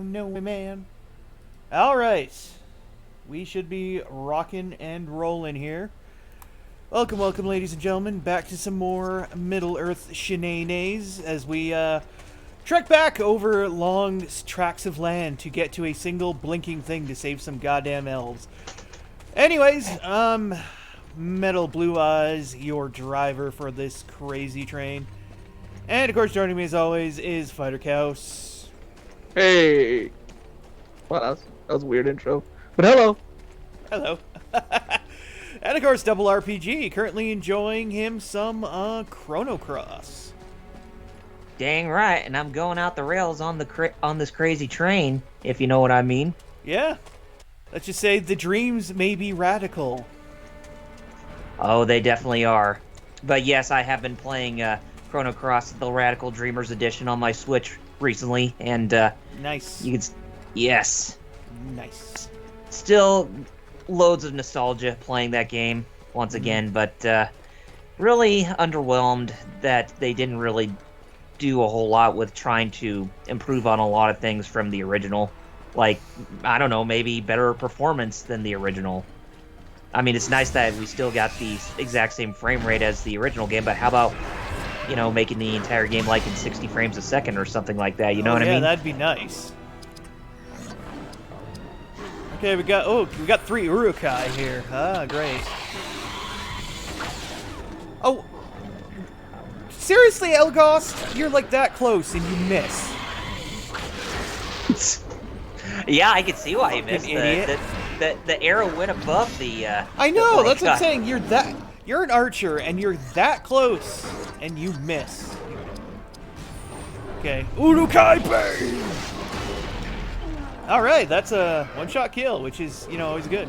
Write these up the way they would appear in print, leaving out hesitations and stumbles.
no, man. All right. We should be rocking and rolling here. Welcome, ladies and gentlemen, back to some more Middle-earth shenanigans as we trek back over long tracts of land to get to a single blinking thing to save some goddamn elves. Anyways, Metal Blue Eyes, your driver for this crazy train. And, of course, joining me as always is Fighter Chaos. Hey! Wow, that was a weird intro. But hello! Hello. And, of course, Double RPG, currently enjoying him some Chrono Cross. Dang right, and I'm going out the rails on this crazy train, if you know what I mean. Yeah. Let's just say the dreams may be radical. Oh, they definitely are. But yes, I have been playing Chrono Cross, the Radical Dreamers Edition on my Switch recently, and Nice. yes. Nice. Still loads of nostalgia playing that game once again, but really underwhelmed that they didn't really do a whole lot with trying to improve on a lot of things from the original. Like, I don't know, maybe better performance than the original. I mean, it's nice that we still got the exact same frame rate as the original game, but how about, making the entire game like in 60 frames a second or something like that, you know what I mean? Yeah, that'd be nice. Okay, we got 3 Urukai here. Ah, great. Oh, seriously, Elgost? You're like that close and you miss. Yeah, I can see why you missed idiot. the arrow went above the. I know, the that's what I'm blade. saying. You're an archer and you're that close and you miss. Okay, Urukai Bane! Alright, that's a one-shot kill, which is, always good.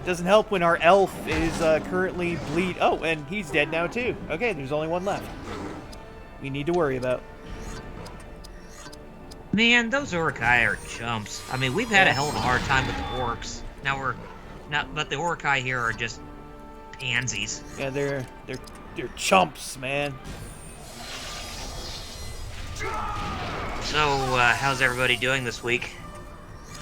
Doesn't help when our elf is currently bleed. Oh, and he's dead now too. Okay, there's only one left. We need to worry about. Man, those Urukai are chumps. I mean, we've had a hell of a hard time with the orcs. But the Urukai here are just pansies. Yeah, they're chumps, man. So, how's everybody doing this week?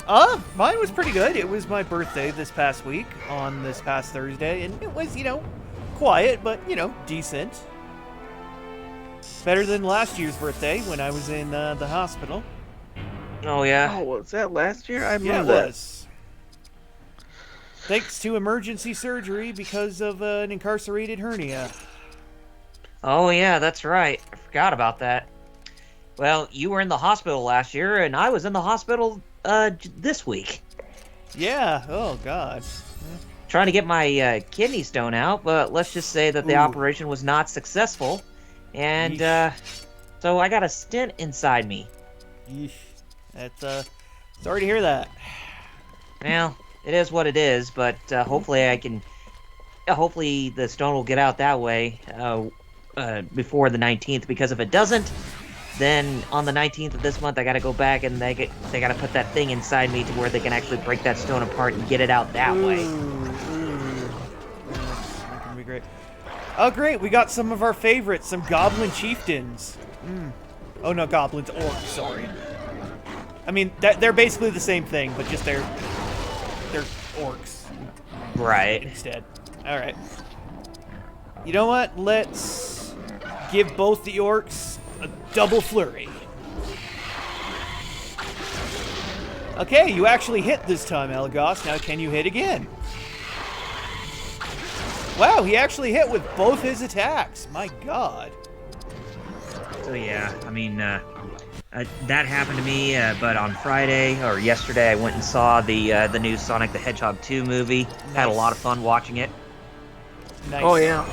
Mine was pretty good. It was my birthday this past week on this past Thursday, and it was, quiet, but, decent. Better than last year's birthday when I was in the hospital. Oh, yeah? Oh, was that last year? I Yeah, remember it that. was. Thanks to emergency surgery because of an incarcerated hernia. Oh, yeah, that's right. I forgot about that. Well, you were in the hospital last year, and I was in the hospital this week. Yeah, oh god. Trying to get my kidney stone out, but let's just say that the Ooh. operation was not successful. And, so I got a stent inside me. Yeesh. That's, sorry to hear that. Well, it is what it is, but hopefully hopefully the stone will get out that way before the 19th, because if it doesn't, then on the 19th of this month I gotta go back and they gotta put that thing inside me to where they can actually break that stone apart and get it out that way. That's gonna be great. Oh great, we got some of our favorites, some goblin chieftains. Oh no, goblins, orcs, sorry. I mean, they're basically the same thing, but just they're orcs Right. instead. Alright. You know what? Let's give both the orcs a double flurry. Okay, you actually hit this time, Elgost. Now can you hit again? Wow, he actually hit with both his attacks. My god. So yeah, I mean, that happened to me, but on Friday or yesterday I went and saw the new Sonic the Hedgehog 2 movie. Had a Nice. lot of fun watching it. Nice. Oh, yeah.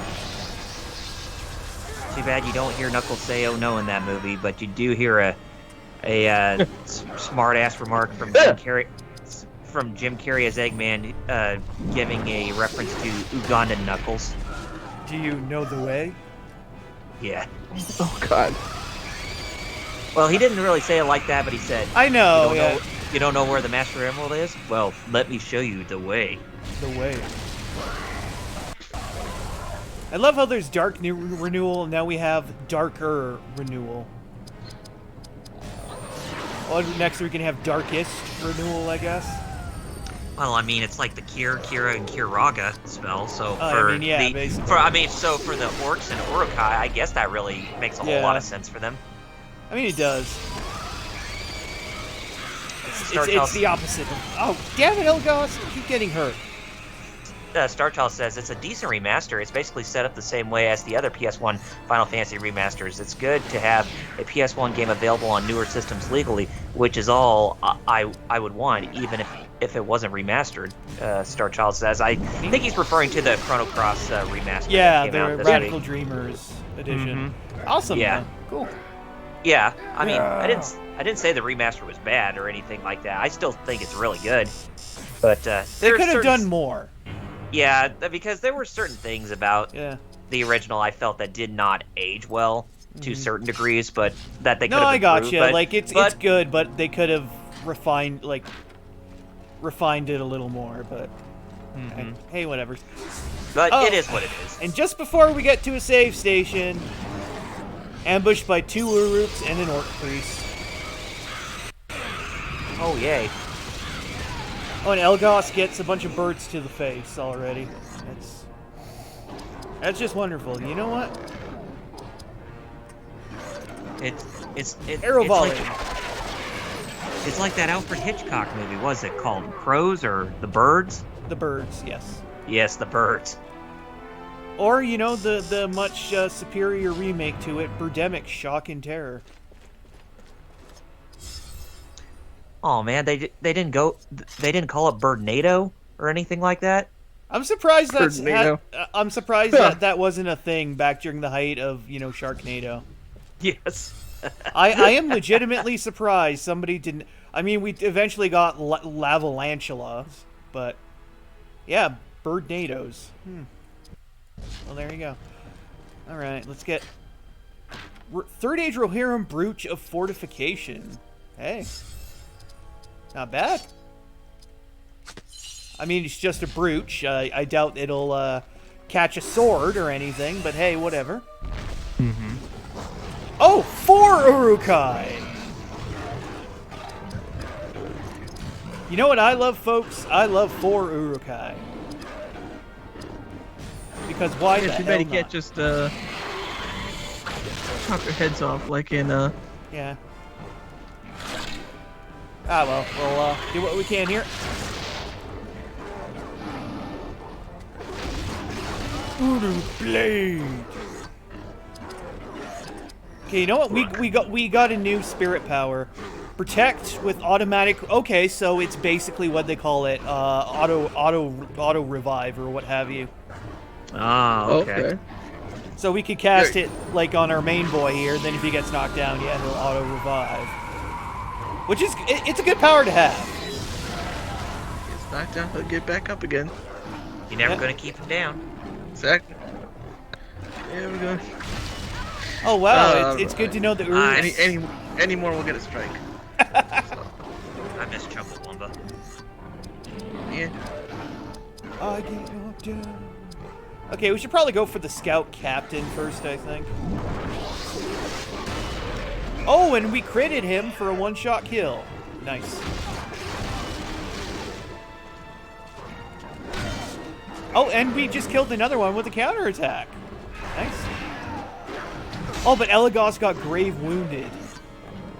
Too bad you don't hear Knuckles say "oh no" in that movie, but you do hear a smart-ass remark from Jim Carrey. From Jim Carrey as Eggman, giving a reference to Ugandan Knuckles. Do you know the way? Yeah. Oh, God. Well, he didn't really say it like that, but he said, I know, You don't know where the Master Emerald is? Well, let me show you the way. the way. I love how there's Dark Renewal, and now we have Darker Renewal. next we can have Darkest renewal, I guess. Well, I mean, it's like the Kira, and Kiraga spell. So I for mean, yeah, the basically. for the orcs and Urukai, I guess that really makes a whole lot of sense for them. I mean, it does. Star It's the opposite of... Oh, damn it, Elgos! You keep getting hurt. StarChild says it's a decent remaster. It's basically set up the same way as the other PS1 Final Fantasy remasters. It's good to have a PS1 game available on newer systems legally, which is all I would want, even if it wasn't remastered. StarChild says. I think he's referring to the Chrono Cross remaster. Yeah, that came out the this Radical week. Dreamers edition. Mm-hmm. Awesome. Yeah. Man. Cool. Yeah, I mean, I didn't say the remaster was bad or anything like that. I still think it's really good. But they could have done more. Yeah, because there were certain things about the original I felt that did not age well to certain degrees, but that they could have I got improved, you. but, Like it's good, but they could have refined it a little more. But hey, whatever. But it is what it is. And just before we get to a save station, ambushed by 2 Uruks and an Orc Priest. Oh yay! Oh, and Elgos gets a bunch of birds to the face already. That's just wonderful. You know what? It's Arrow volley. It's like that Alfred Hitchcock movie. What was it called? Crows or The Birds? The birds, yes. Yes, The Birds. Or the much superior remake to it, Birdemic: Shock and Terror. Oh man, they didn't call it Birdnado or anything like that. I'm surprised I'm surprised that wasn't a thing back during the height of Sharknado. Yes. I am legitimately surprised somebody didn't. I mean, we eventually got Lavalantulas, but yeah, Birdnados. Well, there you go. All right, let's get Third Age Rohirrim Brooch of Fortification. Hey. Not bad. I mean, it's just a brooch. I doubt it'll catch a sword or anything, but hey, whatever. Oh, 4 Urukai! You know what I love, folks? I love 4 Urukai. Because why the hell too bad you not? can't just chop their heads off like in Yeah. Ah, well, we'll do what we can here. Uru Blade. Okay, you know what? We got a new spirit power. Protect with automatic. Okay, so it's basically what they call it, auto revive or what have you. Oh, okay. So we could cast it like on our main boy here. Then if he gets knocked down, yeah, he'll auto revive. Which is, it's a good power to have. Gets knocked down, he'll get back up again. You're never gonna keep him down. Exactly. There we go. Oh wow, it's good to know that any more will get a strike. I miss Chumbawamba. Yeah. I get knocked down. Okay, we should probably go for the scout captain first, I think. Oh, and we critted him for a one-shot kill. Nice. Oh, and we just killed another one with a counterattack. Nice. Oh, but Elagos got grave wounded.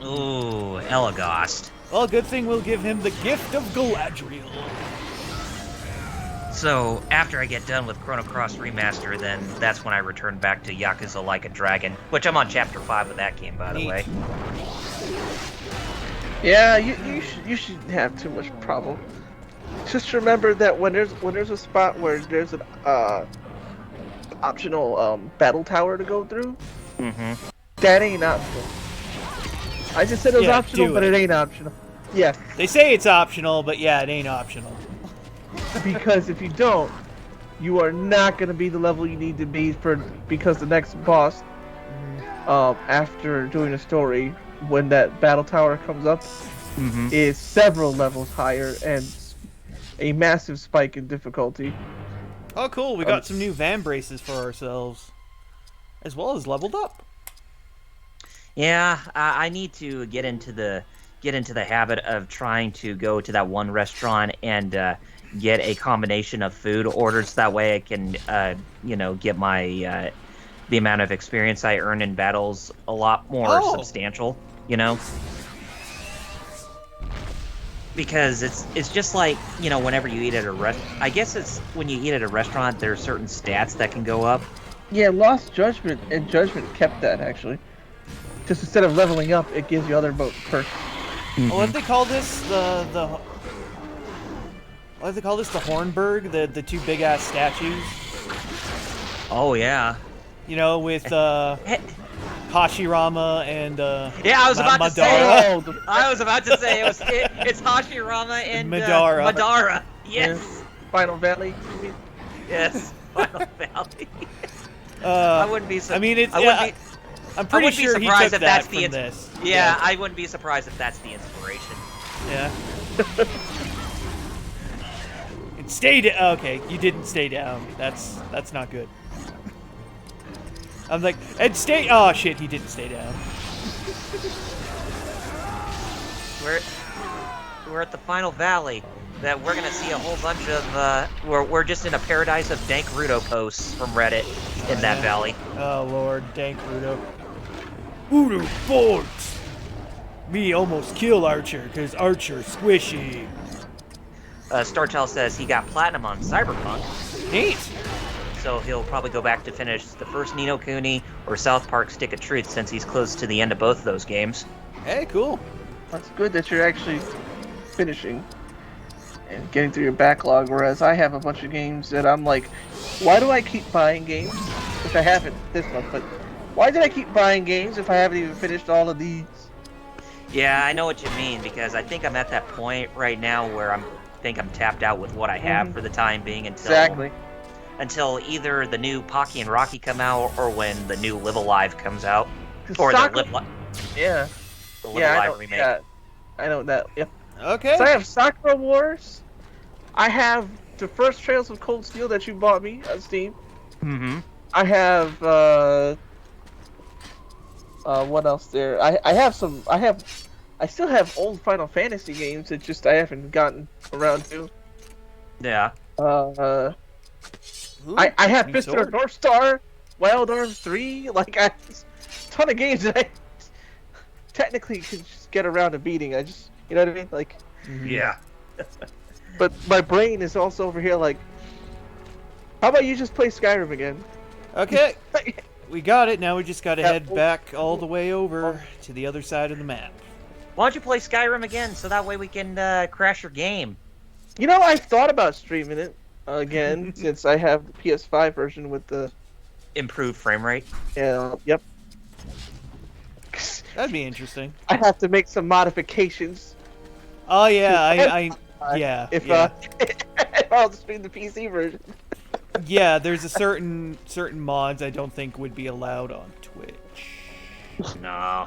Ooh, Elagos. Well, good thing we'll give him the gift of Galadriel. So, after I get done with Chrono Cross Remaster, then that's when I return back to Yakuza Like a Dragon, which I'm on Chapter 5 of that game, by the way. Yeah, you shouldn't have too much problem. Just remember that when there's a spot where there's an optional battle tower to go through, that ain't optional. I just said it was optional, but it ain't optional. Yeah. They say it's optional, but yeah, it ain't optional. Because if you don't, you are not going to be the level you need to be because the next boss, after doing a story, when that battle tower comes up, is several levels higher and a massive spike in difficulty. Oh, cool. We got some new Van Braces for ourselves, as well as leveled up. Yeah, I need to get into the get into the habit of trying to go to that one restaurant and get a combination of food orders. That way I can, get my the amount of experience I earn in battles a lot more substantial, Because it's just like, whenever you eat at a I guess it's when you eat at a restaurant, there are certain stats that can go up. Yeah, Lost Judgment and Judgment kept that, actually. Just instead of leveling up, it gives you other perks. What do they call this? What do they call this? The Hornburg? The two big-ass statues? Oh, yeah. With Hashirama and yeah, I was about to say. Madara. I was about to say it's Hashirama and Madara. Madara. Yes. Final Valley. Yes. Final Valley. I wouldn't be. I mean, I'm pretty sure he took that from this. Yeah, I wouldn't be surprised if that's the inspiration. Yeah. And stay down. Okay, you didn't stay down. That's not good. I'm like, and stay. Oh shit, he didn't stay down. We're at the Final Valley. That we're gonna see a whole bunch of. We're just in a paradise of dank Rudo posts from Reddit in that valley. Oh lord, dank Rudo. Udo Forts. Me almost kill Archer because Archer squishy. Starchild says he got platinum on Cyberpunk. Neat. So he'll probably go back to finish the first Ni no Kuni or South Park Stick of Truth since he's close to the end of both of those games. Hey, cool. That's good that you're actually finishing and getting through your backlog, whereas I have a bunch of games that I'm like, why do I keep buying games? Which I haven't this month, but why did I keep buying games if I haven't even finished all of these? Yeah, I know what you mean, because I think I'm at that point right now where I'm tapped out with what I have for the time being until either the new Pocky and Rocky come out or when the new Live Alive comes out. Or the Live Alive remake. Yeah, I know that. Yep. Okay. So I have Sakura Wars. I have the first Trails of Cold Steel that you bought me on Steam. Mm-hmm. I have what else there? I still have old Final Fantasy games that just I haven't gotten around to. Yeah. I have Fist of North Star, Wild Arms 3, like a ton of games that I technically could just get around to beating. I just, you know what I mean? Like, yeah. But my brain is also over here like, how about you just play Skyrim again? Okay. We got it. Now we just got to head back all the way over to the other side of the map. Why don't you play Skyrim again so that way we can crash your game? You know, I thought about streaming it again since I have the PS5 version with the improved frame rate. Yeah, yep. That'd be interesting. I have to make some modifications. Oh yeah, if I'll stream the PC version. Yeah, there's a certain mods I don't think would be allowed on Twitch. No.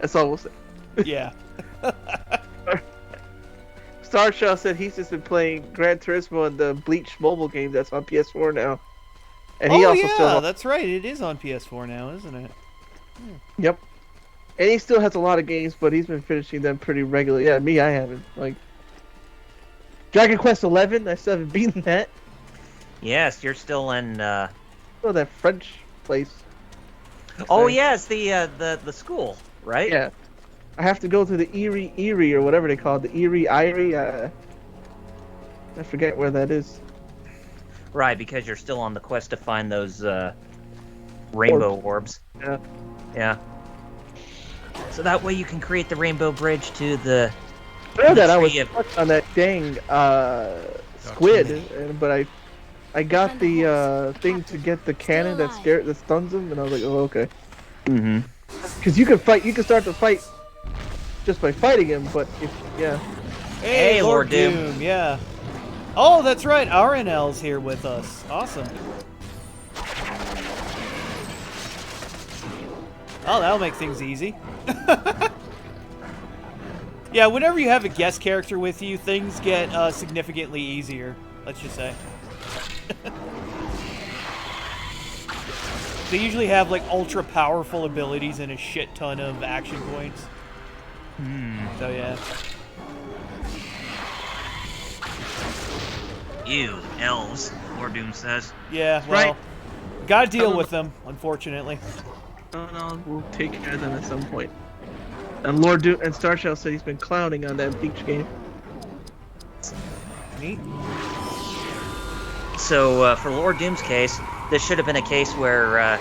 That's all we'll say. Yeah. Starshell said he's just been playing Gran Turismo and the Bleach mobile game that's on PS4 now. And he that's right. It is on PS4 now, isn't it? Yep. And he still has a lot of games, but he's been finishing them pretty regularly. Yeah, me, I haven't. Like Dragon Quest 11, I still haven't beaten that. Yes, you're still in. Oh, that French place. Oh yes, the school, right? Yeah. I have to go to the Erie or whatever they call it, the Erie. I forget where that is. Right, because you're still on the quest to find those rainbow orbs. Yeah. Yeah. So that way you can create the rainbow bridge to the. I know that I was stuck on that dang squid, but I got the thing to get the cannon that stuns him, and I was like, oh okay. Mm-hmm. Because you can start the fight just by fighting him, but Hey, Lord Doom, yeah. Oh, that's right, RNL's here with us. Awesome. Oh, that'll make things easy. Yeah, whenever you have a guest character with you, things get significantly easier, let's just say. they usually have like ultra powerful abilities and a shit ton of action points. So yeah. Ew, elves, Lord Doom says. Yeah, well, Right. gotta deal with them, unfortunately. Oh no, we'll take care of them at some point. And Lord Doom and Starshell said he's been clowning on that beach game. Neat. So, for Lord Doom's case, this should have been a case where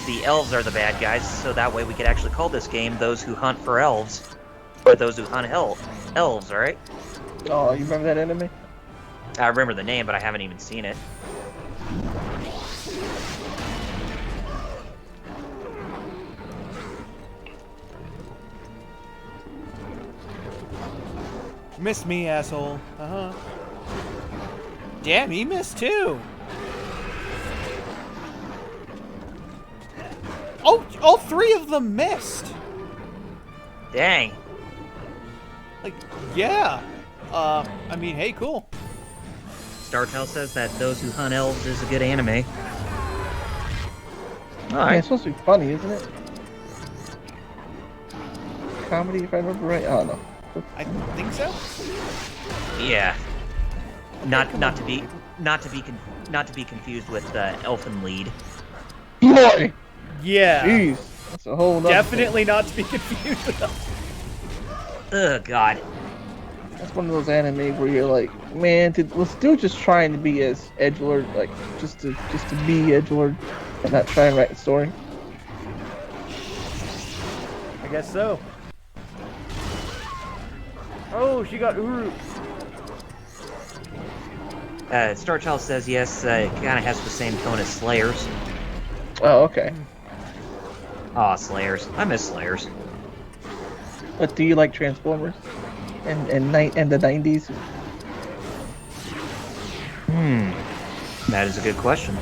the elves are the bad guys, so that way we could actually call this game Those Who Hunt for Elves. Or Those Who Hunt Elves, alright? Oh, you remember that anime? I remember the name, but I haven't even seen it. Missed me, asshole. Damn, he missed too. Oh, all three of them missed. Dang. Like, yeah. I mean, hey, cool. Startel says that Those Who Hunt Elves is a good anime. Yeah, Alright. it's supposed to be funny, isn't it? Comedy, if I remember right. I don't know. I think so. Yeah. come Not to on. be confused with Elfen Lied. Boy! Yeah. Jeez. That's a whole nother Definitely not to be confused with them. Ugh, God. thing. That's one of those anime where you're like, man, was dude just trying to be as edgelord, like, just to be edgelord and not try and write a story? I guess so. Oh, she got Uru. Starchild says yes, it kind of has the same tone as Slayers. Oh, okay. Aw, Slayers. I miss Slayers. But do you like Transformers? And the 90s? That is a good question.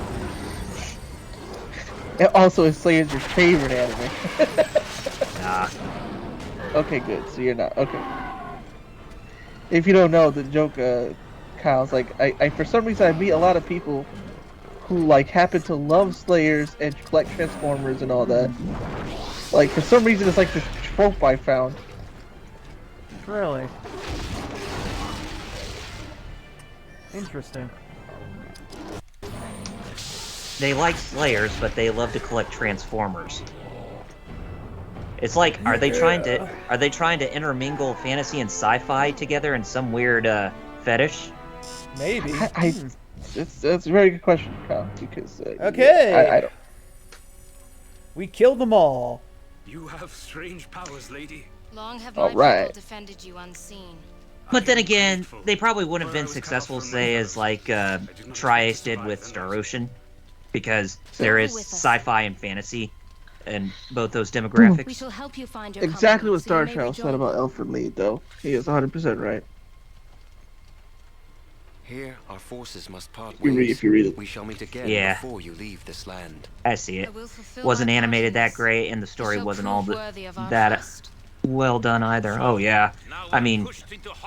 And also, is Slayers your favorite anime? Nah. Okay, good. So you're not. Okay. If you don't know, the joke, Kyle's like, I for some reason I meet a lot of people who like happen to love Slayers and collect Transformers and all that. Like for some reason it's like this trope I found. Really? Interesting. They like Slayers, but they love to collect Transformers. It's like, are they trying to intermingle fantasy and sci-fi together in some weird fetish? Maybe. That's a very good question, Kyle. Because Okay. I don't. We killed them all. You have strange powers, lady. Long have All my right. people defended you unseen. But then again, they probably wouldn't have been successful, say, as like Triace did with Star Ocean, because there is sci-fi and fantasy in both those We demographics. shall help you find your Exactly what company, so you may Starchild said rejoin. about Elfred Lead, though. He is 100% right. Here, our forces must part You read- ways. if you read it. We shall meet again Yeah. before you leave this land. I see I it. will fulfill Wasn't my part animated in that this. great, and the You story shall wasn't all prove worthy of our that trust. well done either. Oh yeah, I mean,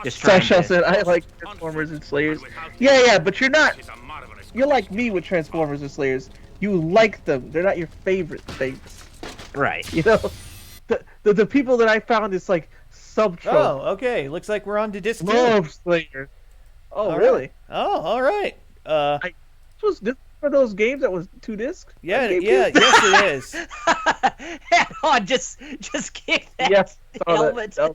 just trying Starchild to. said, I like Transformers and Slayers. Yeah, but you're not. You're like me with Transformers and Slayers. You like them. They're not your favorite things. Right. You know? The people that I found is like sub-trope. Oh, okay. Looks like we're on to disc 2. Love Slayers. Oh, All really? right. Oh, all right. This was this one of those games that was 2 discs? Yeah, Like yeah, GameCube? yes, it is. Hang on, just kick that Yes, saw that. helmet. Oh,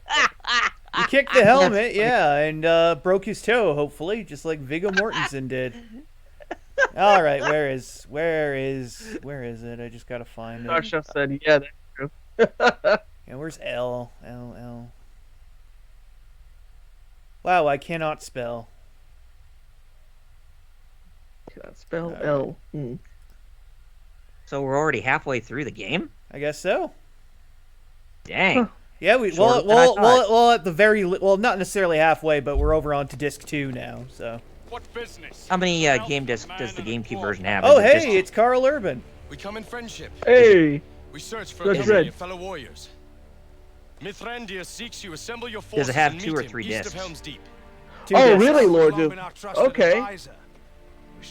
He kicked the helmet, yeah, and broke his toe, hopefully, just like Viggo Mortensen did. All right, where is it? I just gotta find it. Starchild said, yeah, that's true. Yeah, where's L? L. Wow, I cannot spell. Cannot spell Alright. L. Hmm. So we're already halfway through the game. I guess so. Dang. Huh. Yeah, we Shorter than I thought. well at the very well, not necessarily halfway, but we're over on to disc 2 now. So. What business? How many game discs does the GameCube version have? Oh, Is it just- hey, it's Carl Urban. We come in friendship. Hey! We search for That's company red. of fellow warriors. Mithrandir seeks you. Assemble your Does forces it have and 2 meet or him 3 east of discs? Helm's Deep. 2 Oh, discs. really, Lord Long Doom? been our trusted Okay. advisor.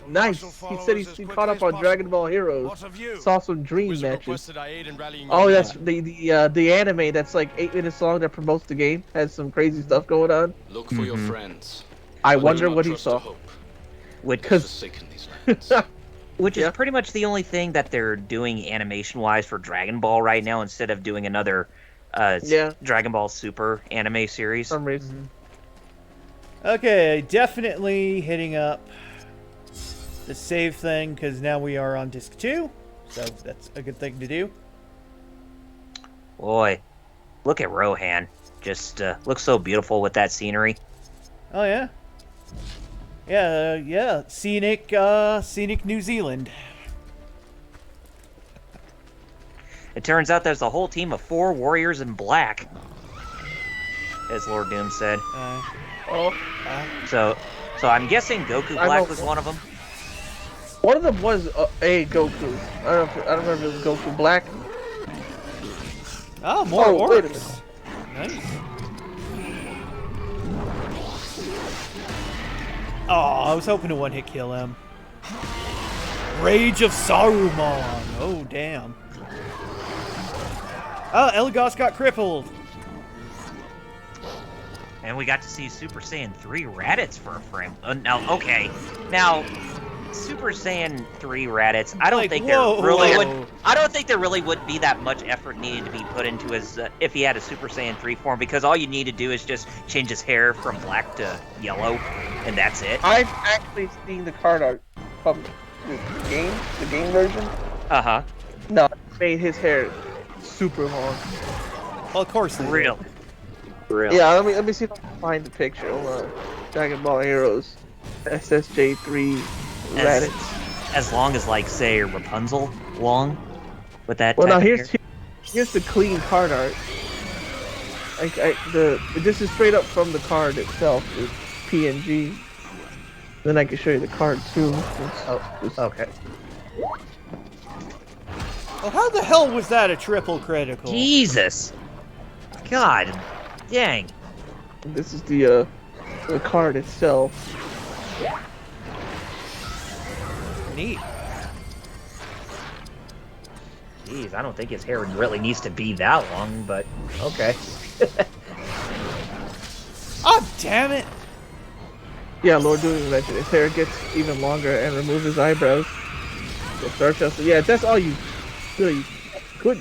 Nice. He said he caught up on Dragon Ball Heroes. What of you? Saw some dream Wizard matches. requested I aid in rallying Oh, your that's men. the anime that's like 8 minutes long that promotes the game. Has some crazy stuff going on. Look for your friends. I but wonder do not what he trust saw. to hope. Which, It is forsaken these lands. which is Yeah. pretty much the only thing that they're doing animation-wise for Dragon Ball right now, instead of doing another Yeah. Dragon Ball Super anime series. For some reason. Okay, definitely hitting up the save thing because now we are on disc 2, so that's a good thing to do. Boy, look at Rohan. Just looks so beautiful with that scenery. Oh yeah, yeah, scenic New Zealand. It turns out there's a whole team of 4 warriors in black, as Lord Doom said. Oh, So I'm guessing Goku I Black know- was one of them. one of them was a Goku. I don't remember if it was Goku Black. Oh, more Oh, wait a orcs. Nice. Oh, I was hoping to one-hit kill him. Rage of Saruman. Oh, damn. Oh, Elagos got crippled. And we got to see Super Saiyan 3 Raditz for a frame. Now, okay. Now, Super Saiyan 3 Raditz, I don't Like, think whoa. there really would. I don't think there really would be that much effort needed to be put into his if he had a Super Saiyan 3 form, because all you need to do is just change his hair from black to yellow, and that's it. I've actually seen the card art from the game version. Uh-huh. No, it made his hair super long. Well, of course they did. Real. Real. Yeah, let me see if I can find the picture. Hold on. Dragon Ball Heroes, SSJ3 As- Raditz. As long as, like, say, Rapunzel long with that Well, type now of hair. here's the clean card art. This is straight up from the card itself. It's PNG. Then I can show you the card too. Okay. Well, how the hell was that a triple critical? Jesus. God. Dang. This is the card itself. Neat. Jeez, I don't think his hair really needs to be that long, but okay. Oh, damn it. Yeah, Lord Doom mentioned his hair gets even longer and remove his eyebrows. So Star Chester, yeah, that's all you really could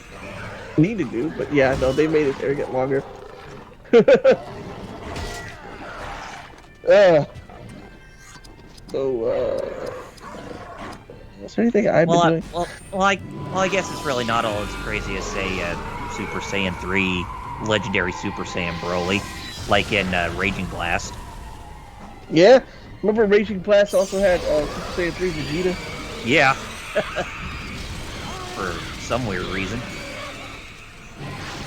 need to do. But yeah, no, they made his hair get longer. Is there anything I've been doing? I guess it's really not all as crazy as, say, Super Saiyan 3 Legendary Super Saiyan Broly, like in Raging Blast. Yeah, remember Raging Blast also had Super Saiyan 3 Vegeta? Yeah. For some weird reason.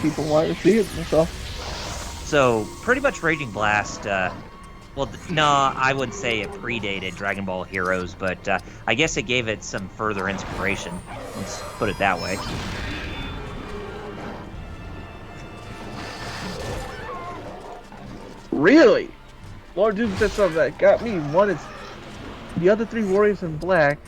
People wanted to see it, that's all. So, pretty much Raging Blast, no, I would say it predated Dragon Ball Heroes, but I guess it gave it some further inspiration. Let's put it that way. Really? Lord Doom said something that got me. One is the other 3 warriors in black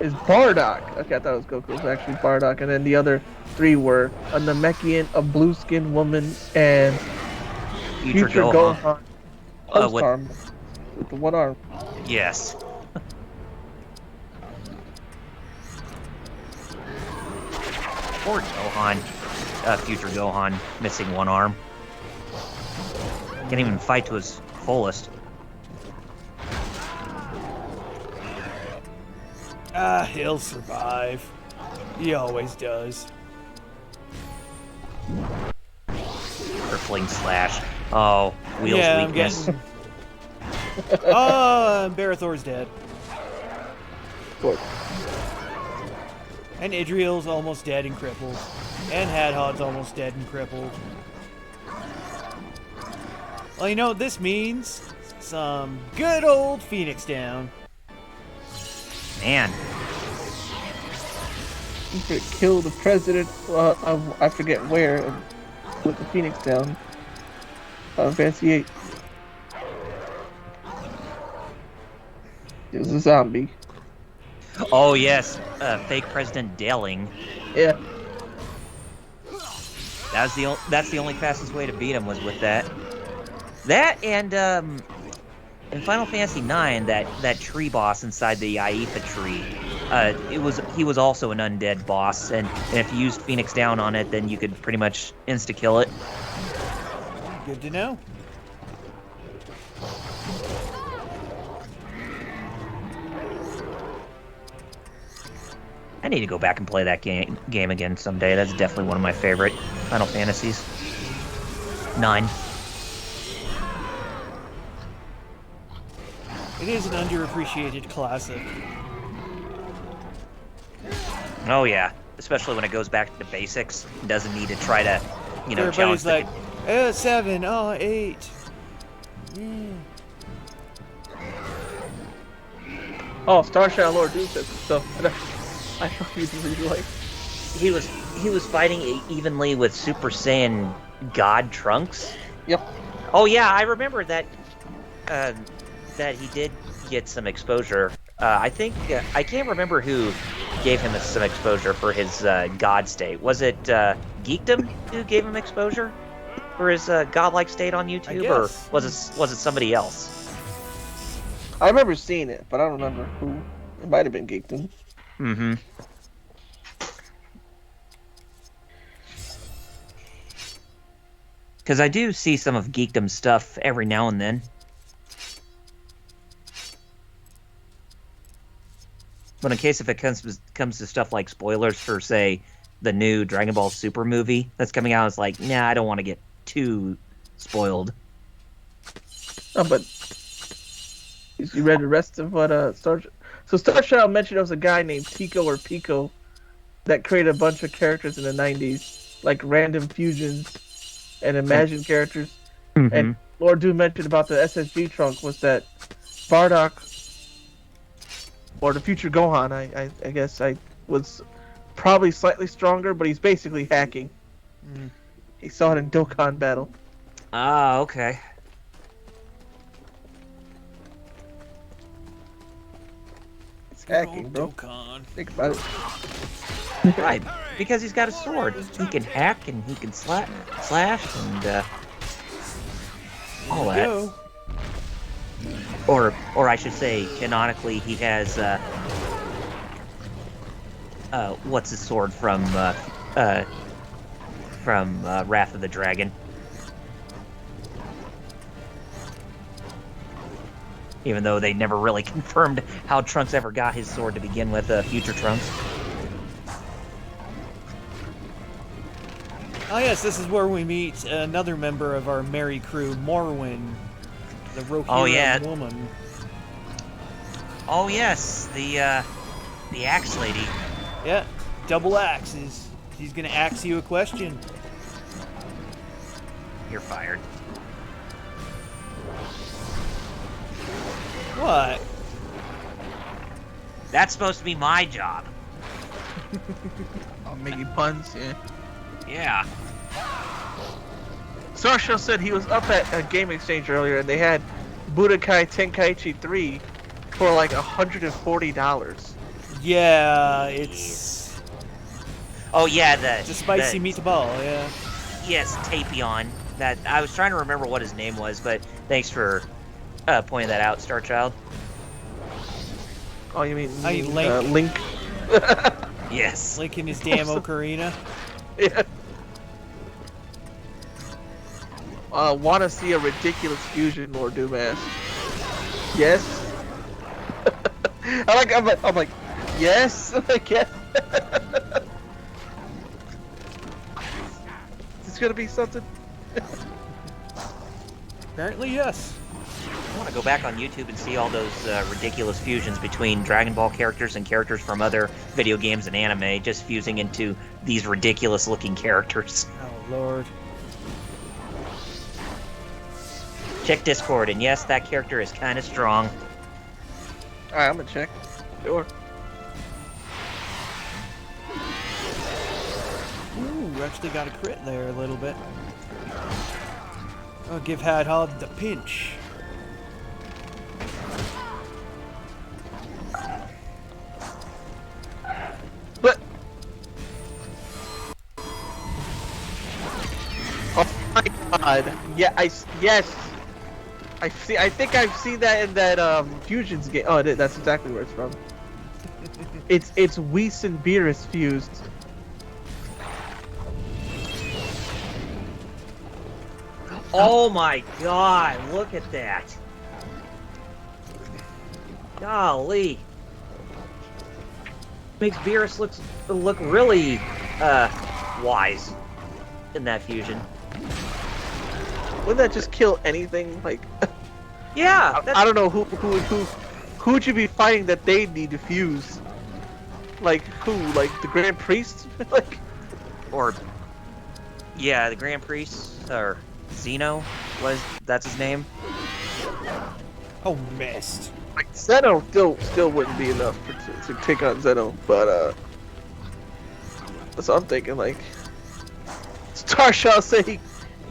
is Bardock. Okay, I thought it was Goku. It was actually Bardock. And then the other 3 were a Namekian, a blue-skinned woman, and Future Future Gohan. Gohan. With- Post-arm with the one arm. Yes. Poor Gohan. Future Gohan, missing one arm. Can't even fight to his fullest. Ah, he'll survive. He always does. Crippling slash. Oh, Wheel's yeah, weakness. I'm getting... Oh, Barathor's dead. Good. And Idriel's almost dead and crippled. And Hadhod's almost dead and crippled. Well, you know what this means? Some good old Phoenix down. Man, He could kill the president of, I forget where, with the Phoenix down. Fantasy 8. It was a zombie. Oh yes, fake President Delling. Yeah. That's the only fastest way to beat him was with that. That and in Final Fantasy IX, that tree boss inside the Aifa tree, he was also an undead boss, and if you used Phoenix Down on it, then you could pretty much insta kill it. Good to know. I need to go back and play that game again someday. That's definitely one of my favorite Final Fantasies. 9. It is an underappreciated classic. Oh yeah, especially when it goes back to basics. It doesn't need to try to, challenge Everybody's the like, 7, 8. Yeah. Oh, Star Shadow Lord Doom said some stuff. I thought he was really like. He was fighting evenly with Super Saiyan God Trunks. Yep. Oh yeah, I remember that. That he did get some exposure. I think I can't remember who gave him some exposure for his God state. Was it Geekdom who gave him exposure for his godlike state on YouTube, or was it somebody else? I remember seeing it, but I don't remember who. It might have been Geekdom. Mm-hmm. Because I do see some of Geekdom's stuff every now and then. But in case if it comes to stuff like spoilers for, say, the new Dragon Ball Super movie that's coming out, it's like, nah, I don't want to get too spoiled. Oh, but you read the rest of what Star Shadow mentioned there was a guy named Tico or Pico that created a bunch of characters in the 90s, like random fusions and imagined characters. Mm-hmm. And Lord Doom mentioned about the SSG trunk was that Bardock, or the future Gohan, I guess I was probably slightly stronger, but he's basically hacking. Mm. He saw it in Dokkan Battle. Ah, okay. It's hacking, bro. Dokkan. Think about it. Right, because he's got a sword. He can hack and he can slash and all that. Go. Or I should say, canonically, he has what's his sword from Wrath of the Dragon? Even though they never really confirmed how Trunks ever got his sword to begin with, Future Trunks. Oh yes, this is where we meet another member of our merry crew, Morwen, the Rohirrim woman. Oh yes, the axe lady. Yeah, double axes. He's gonna axe you a question. You're fired. What? That's supposed to be my job. I'm making puns, yeah. Yeah. Starshill said he was up at a Game Exchange earlier and they had Budokai Tenkaichi 3 for like $140. Yeah, it's Oh yeah, it's a spicy meatball. Yeah. Yes, Tapion. That I was trying to remember what his name was, but thanks for pointing that out, Starchild. Oh, you mean Link. Link? Yes. Link in his damn ocarina. Yeah. Want to see a ridiculous fusion, Lord Doomass? Yes. I'm like, yes. Like, yes. Is this gonna be something? Apparently, yes. I want to go back on YouTube and see all those ridiculous fusions between Dragon Ball characters and characters from other video games and anime, just fusing into these ridiculous-looking characters. Oh Lord. Check Discord, and yes, that character is kind of strong. Alright, I'm gonna check. Sure. Ooh, actually got a crit there a little bit. I'll give Hadhog the pinch. God. Yeah, yes. I see. I think I've seen that in that Fusions game. Oh, that's exactly where it's from. It's Whis and Beerus fused. Oh my god, look at that. Golly. Makes Beerus look really wise in that fusion. Wouldn't that just kill anything? Like, Yeah, I don't know who would you be fighting that they need to fuse? Like who? Like the Grand Priest? Like, or yeah, the Grand Priest or Zeno that's his name. Oh, missed. like Zeno still wouldn't be enough to take on Zeno, but that's what I'm thinking. Like, Starshaw said he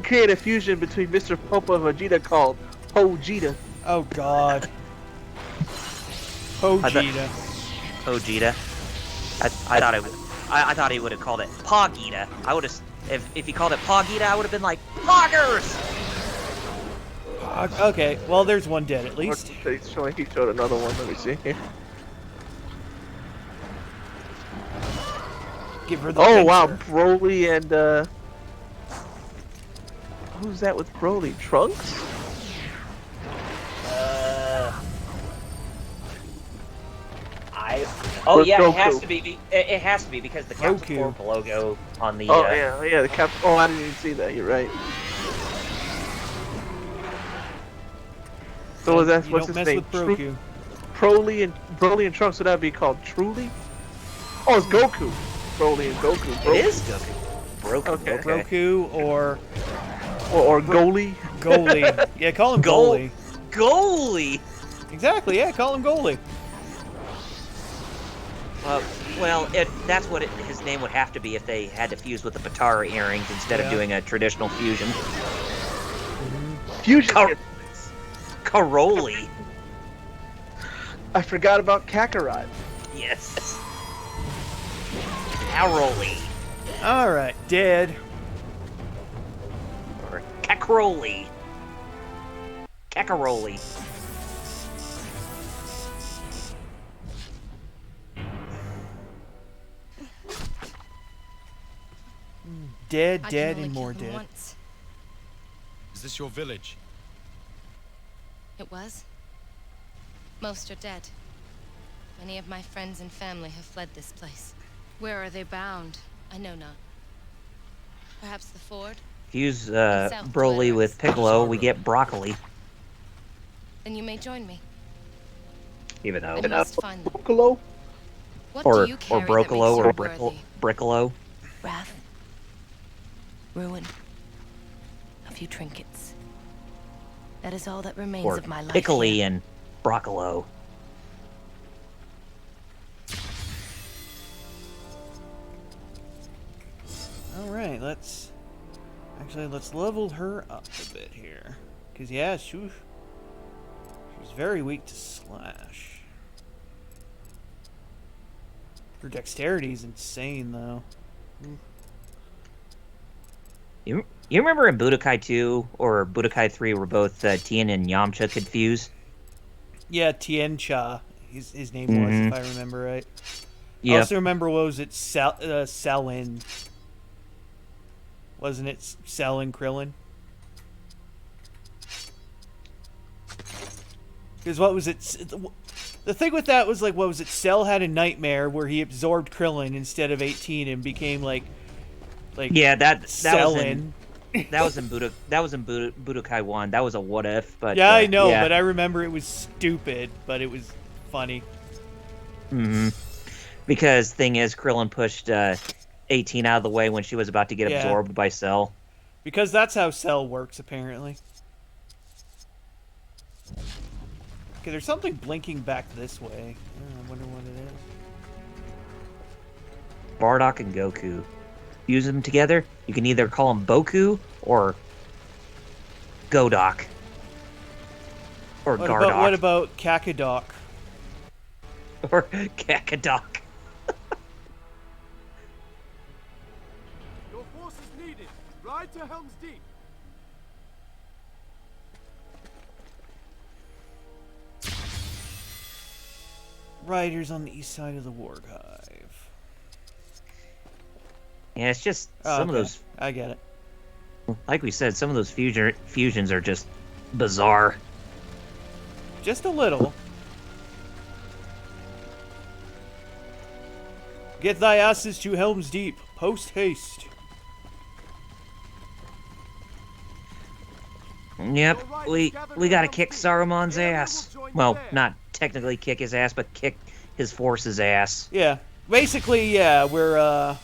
created a fusion between Mr. Popo and Vegeta called Pogeta. Oh god. Pogeta. Vegeta. I thought I thought he would have called it Pogeta. I would have if he called it Pogeta, I would have been like Poggers. Okay, well there's one dead at least. He showed another one. Let me see. Give her the Oh wow, pincer. Broly and who's that with Broly? Trunks? Oh Or yeah, Goku. it has to be. It has to be because the Captain Goku. Corp logo on the. Oh yeah, the cap. Oh, I didn't even see that. You're right. So was that You what's don't his mess name? with Broku. Broly and Trunks. Would that be called Truly? Oh, it's Goku. Broly and Goku. It is Goku. Broken. Okay. Broku or Or Goalie. goalie. Yeah, call him Goal- goalie. Goalie. Exactly, yeah, call him goalie. Well, that's what his name would have to be if they had to fuse with the Patara earrings instead Yeah. of doing a traditional fusion. Fusion. Car- Caroli. I forgot about Kakarot. Yes. Caroli. Alright, dead. Or Kakaroli. Kakaroli. Dead, I can dead, only and more kill him dead. once. Is this your village? It was. Most are dead. Many of my friends and family have fled this place. Where are they bound? I know not. Perhaps the ford? Fuse Broly with Piccolo, we get broccoli. Then you may join me. Even though. I must find them. Piccolo? What Or do you carry Brocolo or that makes you worthy? Briccolo. Wrath. Ruin. A few trinkets. That is all that remains Or of my life. Piccoli here. and Broccolo. Alright, let's level her up a bit here. Cause yeah, she's very weak to slash. Her dexterity is insane though. You remember in Budokai 2 or Budokai 3 where both Tien and Yamcha could fuse? Yeah, Tien Cha, his name was, if I remember right. I Yeah. also remember, what was it, Cellin. Wasn't it Cell and Krillin? Because what was it? The thing with that was, like, what was it? Cell had a nightmare where he absorbed Krillin instead of 18 and became like Yeah, that was Cellin. in Budokai 1. That was a what if, but Yeah, I know, yeah. but I remember it was stupid, but it was funny. Because thing is, Krillin pushed 18 out of the way when she was about to get Yeah. absorbed by Cell. Because that's how Cell works, apparently. Okay, there's something blinking back this way. I wonder what it is. Bardock and Goku. Use them together, you can either call them Boku or Godok. Or Gardock. What about Kakadok? Or Kakadok. Your force is needed. Ride to Helm's Deep. riders on the east side of the Warg Hive. Yeah, it's just Oh, some of okay. those, I get it. like we said, some of those fusions are just bizarre. Just a little. Get thy asses to Helm's Deep, post haste. Yep, we gotta kick Saruman's ass. Well, not technically kick his ass, but kick his force's ass. Yeah, basically, yeah, we're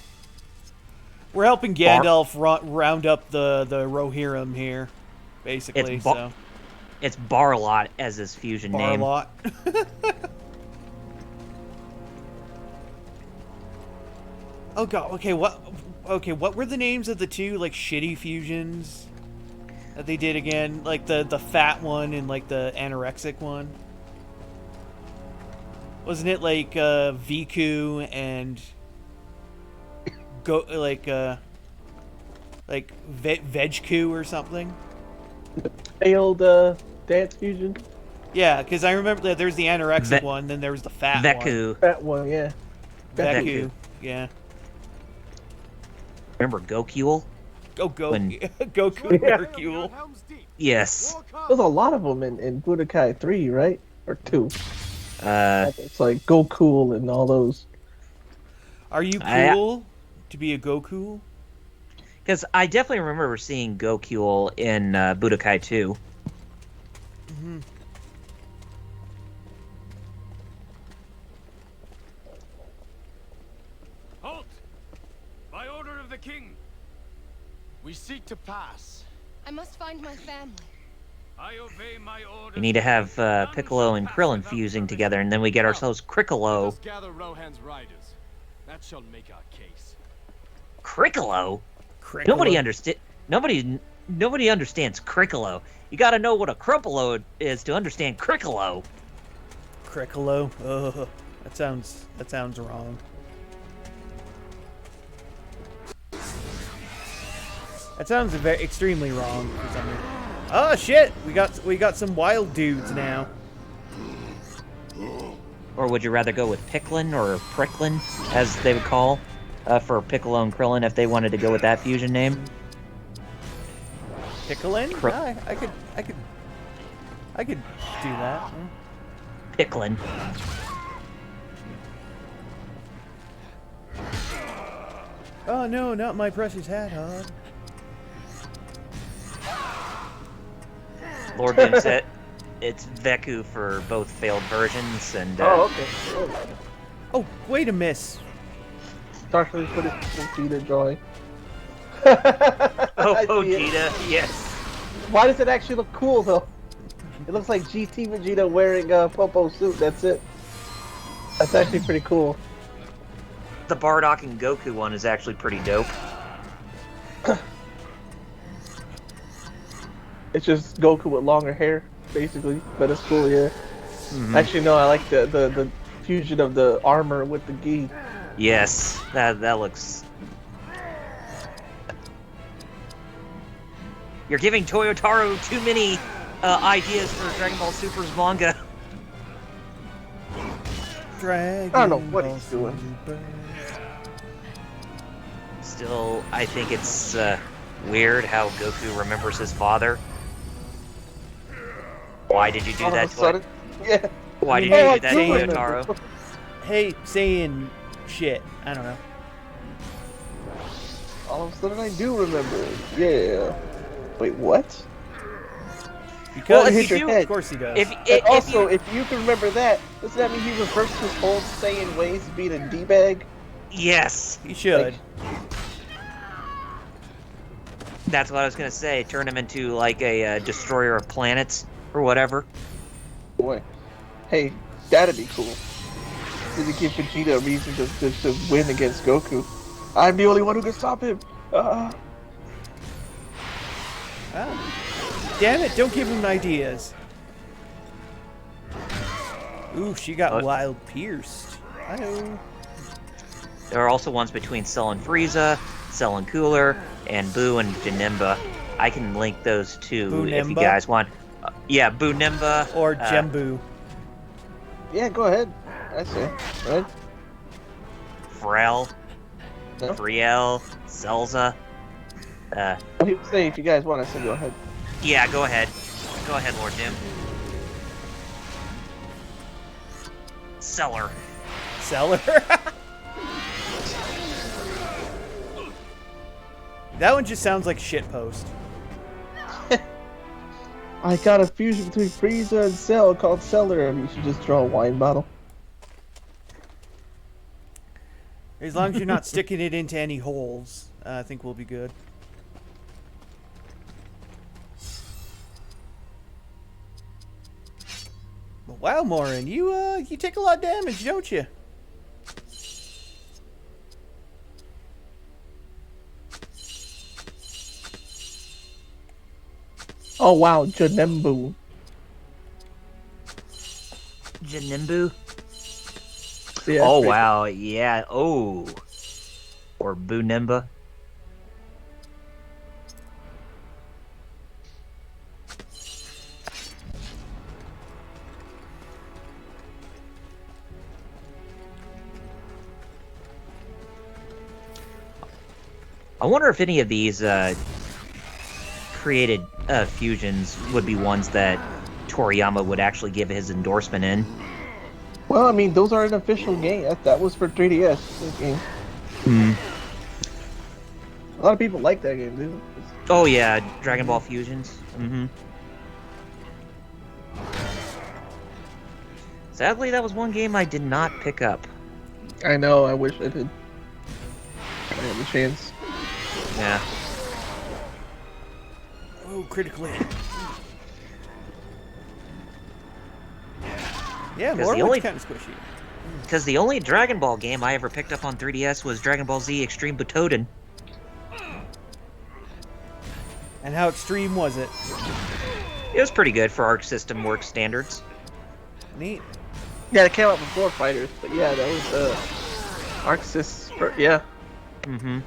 helping Gandalf round up the Rohirrim here, basically. It's So It's Barlot as his fusion name. Barlot. Oh god. Okay, what? Okay, what were the names of the two like shitty fusions that they did again? Like the fat one and like the anorexic one. Wasn't it like Viku and Vegku or something? Failed dance fusion. Yeah, because I remember that there's the anorexic one, then there was the fat one. Veku. That one, yeah. Veku. Yeah. Remember Gokul? When- Goku Hercule. Yes. There's a lot of them in Budokai 3, right? Or 2. Uh, It's like Goku and all those. Are you I- cool to be a Goku? because I definitely remember seeing Gokul in Budokai 2. Halt! By order of the king, we seek to pass. I must find my family. I obey my orders. We need to have Piccolo and Krillin fusing together, and then we get ourselves Let Criccolo. us gather Rohan's riders. That shall make our case. Criccolo? Nobody understands Criccolo. You gotta know what a Crumpolo is to understand Criccolo. Criccolo. Ugh, that sounds wrong. That sounds extremely wrong for some reason. Oh shit! We got some wild dudes now. Or would you rather go with Picklin or Pricklin, as they would call, for Piccolo and Krillin if they wanted to go with that fusion name? Picklin? Cri- Ah, I could do that. Picklin. Oh no, not my precious hat, Hog. Lord Doom said it's Veku for both failed versions, and Oh, okay. Oh, wait a miss. Darkly put it in Vegeta drawing. oh, I see it. Vegeta, yes. Why does it actually look cool though? It looks like GT Vegeta wearing a Popo suit. That's it. That's actually pretty cool. The Bardock and Goku one is actually pretty dope. It's just Goku with longer hair, basically. But it's cool, yeah. Mhm. Actually, no, I like the fusion of the armor with the gi. Yes, that looks. You're giving Toyotaro too many ideas for Dragon Ball Super's manga. Dragon I don't know what Ball he's doing. Super. Still, I think it's weird how Goku remembers his father. Why did you do All that? of a sudden, yeah. Why did Hey, you do that, I do Toyotaro? Hey, saying shit. I don't know. All of a sudden, I do remember. Yeah. Wait, what? Because Well, if hit you your do- head. of course he does. If, And if also, you, if you can remember that, doesn't that mean he reversed his whole Saiyan ways being a D-bag? he yes, should. that's what I was gonna say. Turn him into like a destroyer of planets or whatever. Boy. Hey, that'd be cool. Did he give Vegeta a reason to win against Goku? I'm the only one who can stop him. Ah, damn it! Don't give him ideas. Ooh, she got What? wild pierced. Hi-oh. There are also ones between Cell and Frieza, Cell and Cooler, and Boo and Janemba. I can link those two if you Boo-Nemba? guys want. Yeah, Boo Nemba. Or Jembu. Yeah, go ahead. I see. Right? Frel, No? Friel, Zelza. He would say if you guys want, I said go ahead. Yeah, go ahead. Go ahead, Lord Doom. Cellar. Seller. That one just sounds like shitpost. I got a fusion between Frieza and Cell called Cellar, and you should just draw a wine bottle. As long as you're not sticking it into any holes, I think we'll be good. But wow, Morin, you take a lot of damage, don't you? Oh wow, Janembu. Janimbu. Yeah, Oh, great. wow. Yeah. Oh. Or Bunemba. I wonder if any of these created fusions would be ones that Toriyama would actually give his endorsement in. Well, I mean, those are an official game. That was for 3DS. This game. A lot of people like that game, dude. Oh yeah, Dragon Ball Fusions. Mm-hmm. Sadly, that was one game I did not pick up. I know. I wish I did. I had the chance. Yeah. Oh, critically. Yeah, Because more the only- kind of squishy. Because the only Dragon Ball game I ever picked up on 3DS was Dragon Ball Z Extreme Butoden. And how extreme was it? It was pretty good for Arc System Works standards. Neat. Yeah, it came out before Fighters, but yeah, that was Arxis. Yeah, Mm-hmm.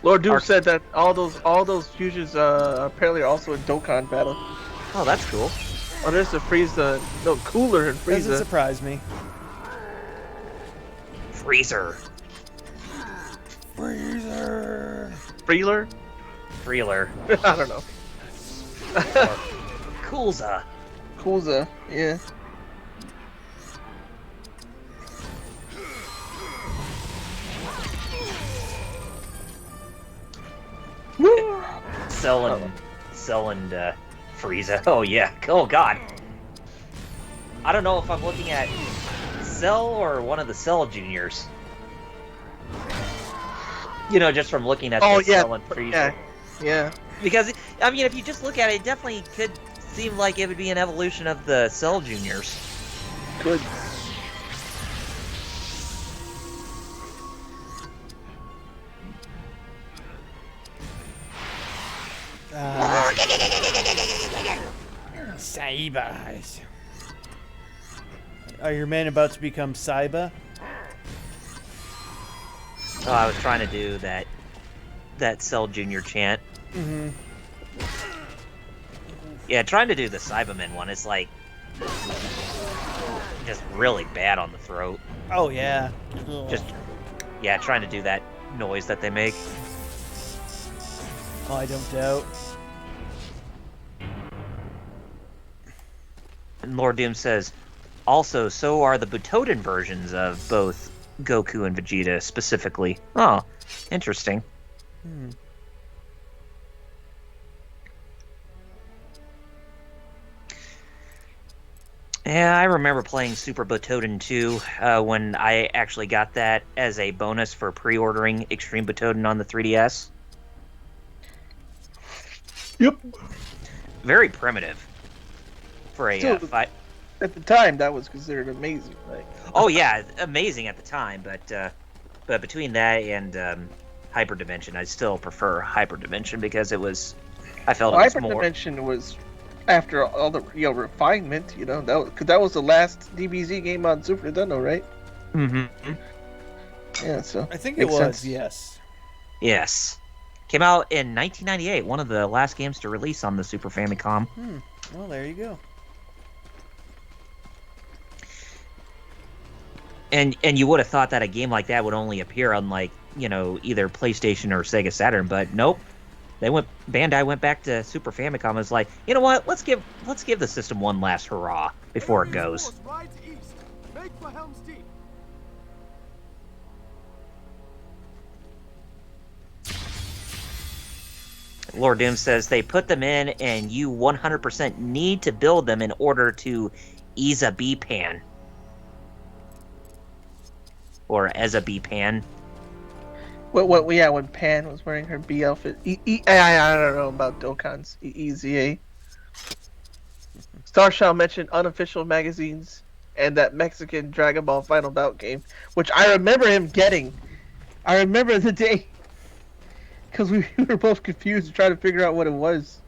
Lord Doom Arc- said that all those fusions apparently are also in Dokkan battle. Oh, that's cool. Oh, there's the Frieza. No, Cooler and Doesn't Frieza. surprise me. Freezer. Freezer. Freeler? Freeler. I don't know. Coolza. Kuza, yeah. Cell and Frieza. Oh yeah. Oh god. I don't know if I'm looking at Cell or one of the Cell Juniors. You know, just from looking at Oh the yeah, Cell and Frieza. yeah, yeah. Because I mean, if you just look at it, it definitely could seem like it would be an evolution of the Cell Juniors. Good. Saibas. Are your men about to become Saiba? Oh, I was trying to do that Cell Junior chant. Mm-hmm. Yeah, trying to do the Cybermen one is like just really bad on the throat. Oh, yeah. Just yeah, trying to do that noise that they make. Oh, I don't doubt. And Lord Doom says, also, so are the Butoden versions of both Goku and Vegeta specifically. Oh, interesting. Hmm. Yeah, I remember playing Super Butoden 2 when I actually got that as a bonus for pre-ordering Extreme Butoden on the 3DS. Yep. Very primitive for a Still- fight. At the time, that was considered amazing, right? Oh yeah, amazing at the time, but between that and Hyper Dimension, I still prefer Hyper Dimension because it was, I felt it was Hyper more. Dimension was after all the refinement, that was the last DBZ game on Super Nintendo, right? Mm-hmm. Yeah, so I think it makes was, sense. yes. Yes, came out in 1998, one of the last games to release on the Super Famicom. Well, there you go. And you would have thought that a game like that would only appear on like, you know, either PlayStation or Sega Saturn, but nope. Bandai went back to Super Famicom and was like, you know what? Let's give the system one last hurrah before it goes. Right east. Make for Helm's Deep. Lord Doom says they put them in, and you 100% need to build them in order to ease a B-pan. Or as a B-pan. Yeah, when Pan was wearing her B outfit. I don't know about Dokkan's EZA. Starshaw mentioned unofficial magazines and that Mexican Dragon Ball Final Bout game, which I remember him getting. I remember the day, because we were both confused trying to figure out what it was,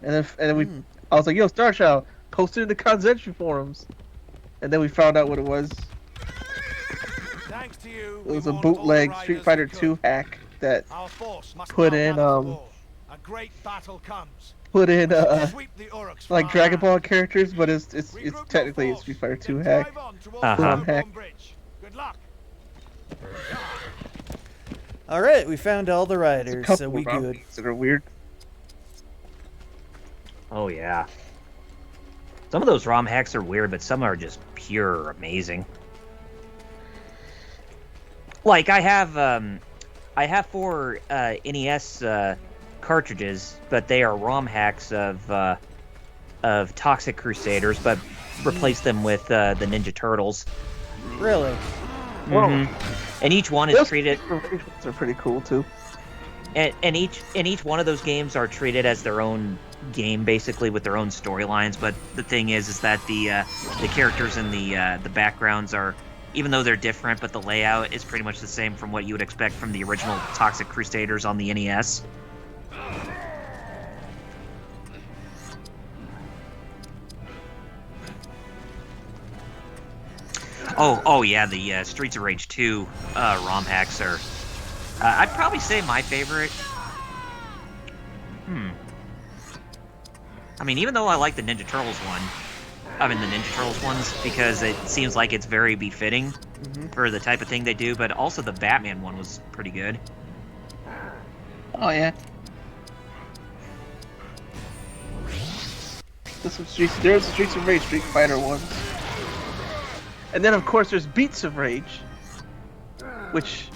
and then I was like, "Yo, Starshaw, post it in the Kanzenshi forums," and then we found out what it was. Thanks to you, It was a bootleg Street Fighter 2 hack that put in a great battle comes. put in Sweep the Uruks like from Dragon our Ball land. characters, but it's Regroup technically your a Street force, Fighter 2 then hack. drive on towards Uh-huh. the Hack. Bone Bridge. Good luck. All right, we found all the riders, so we good. That are weird. Oh yeah. Some of those ROM hacks are weird, but some are just pure amazing. Like I have 4 NES cartridges, but they are ROM hacks of Toxic Crusaders, but replace them with the Ninja Turtles. Really? Mhm. And each one is treated, They're pretty cool too. and each one of those games are treated as their own game, basically with their own storylines. But the thing is that the characters and the backgrounds are, even though they're different, but the layout is pretty much the same from what you would expect from the original Toxic Crusaders on the NES. Oh yeah, the Streets of Rage 2 ROM hacks are, I'd probably say my favorite. I mean, even though I like the Ninja Turtles one, the Ninja Turtles ones, because it seems like it's very befitting for the type of thing they do, but also the Batman one was pretty good. Oh yeah. There's some Streets of Rage Street Fighter ones. And then of course there's Beats of Rage, which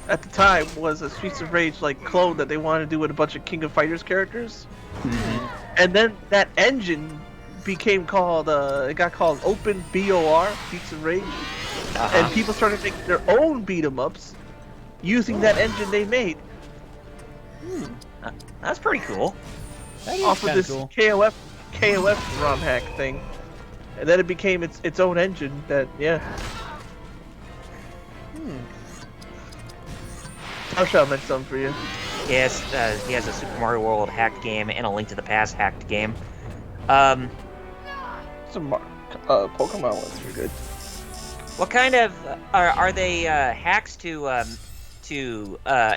at the time was a Streets of Rage like clone that they wanted to do with a bunch of King of Fighters characters. And then that engine became called it got called Open BOR, Beats of Rage. And people started making their own beat 'em ups using that engine they made. That's pretty cool. That is Off of kinda this cool. KOF ROM hack thing. And then it became its own engine that, yeah. Tarsha meant something for you. Yes, he has a Super Mario World hacked game and a Link to the Past hacked game. Um, Some Pokemon ones are good. what kind of are they hacks to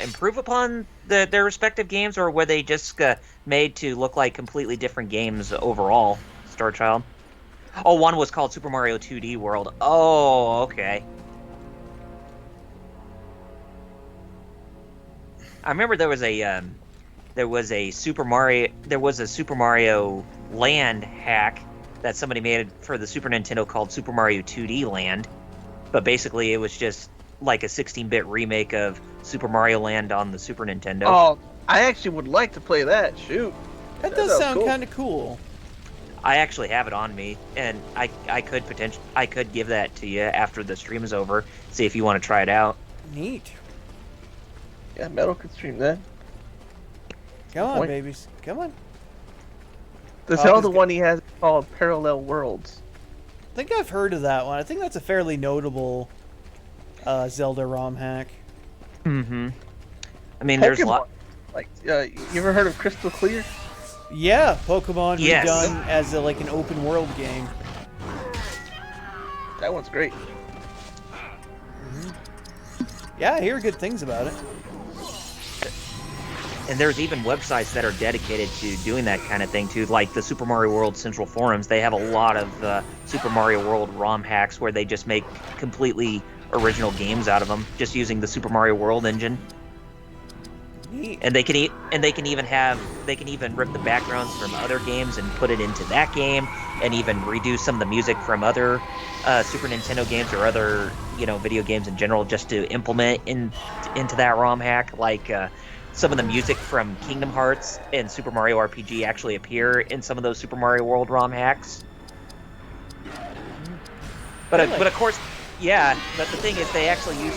improve upon their respective games, or were they just made to look like completely different games overall? Starchild. Oh, one was called Super Mario 2D World. Oh, okay. I remember there was a Super Mario Land hack that somebody made for the Super Nintendo called Super Mario 2D Land, but basically it was just like a 16-bit remake of Super Mario Land on the Super Nintendo. Oh, I actually would like to play that. Shoot. That That does sounds sound cool. kind of cool. I actually have it on me, and I could give that to you after the stream is over. See if you want to try it out. Neat. Yeah, Metal could stream that. Come on, Point. babies. Come on. The Oh, Zelda this one he has called Parallel Worlds. I think I've heard of that one. I think that's a fairly notable Zelda ROM hack. Mm-hmm. I mean, there's a Pokemon. lot. Like, you ever heard of Crystal Clear? Yeah, Pokemon Yes. redone as like an open world game. That one's great. Yeah, I hear good things about it. And there's even websites that are dedicated to doing that kind of thing too, like the Super Mario World Central Forums. They have a lot of Super Mario World ROM hacks where they just make completely original games out of them, just using the Super Mario World engine. Neat. And they can even rip the backgrounds from other games and put it into that game, and even redo some of the music from other Super Nintendo games or other video games in general, just to implement into that ROM hack. Like some of the music from Kingdom Hearts and Super Mario RPG actually appear in some of those Super Mario World ROM hacks. But Really? but of course, yeah. But the thing is, they actually use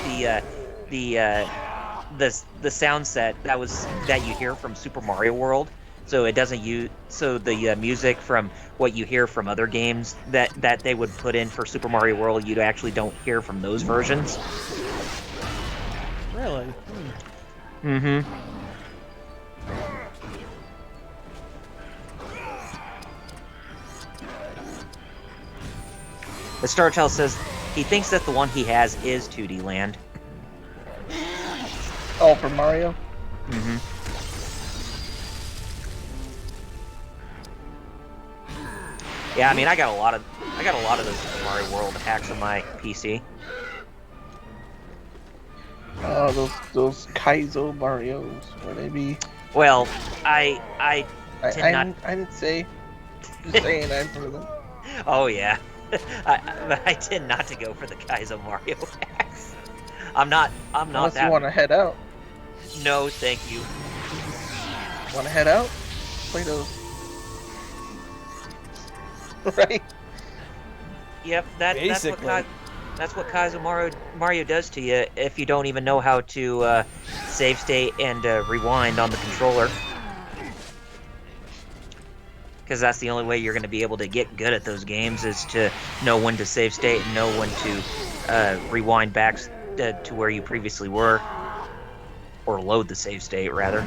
the sound set that you hear from Super Mario World, so it doesn't use the music from what you hear from other games that they would put in for Super Mario World, you actually don't hear from those versions. Really? Mm-hmm. The Star Child says he thinks that the one he has is 2D Land. Oh, for Mario? Mm-hmm. Yeah, I mean, I got a lot of those Super Mario World hacks on my PC. Oh, those Kaizo Marios, where they be... Well, I I'd say... Just saying, I've heard of them. Oh yeah, I tend not to go for the Kaizo Mario hacks. I'm not Unless that. you want to head out. No, thank you. Want to head out? Play those. Right? Yep, Basically. that's what Kaizo Mario does to you if you don't even know how to save state and rewind on the controller. Because that's the only way you're going to be able to get good at those games, is to know when to save state and know when to rewind back to where you previously were, or load the save state rather.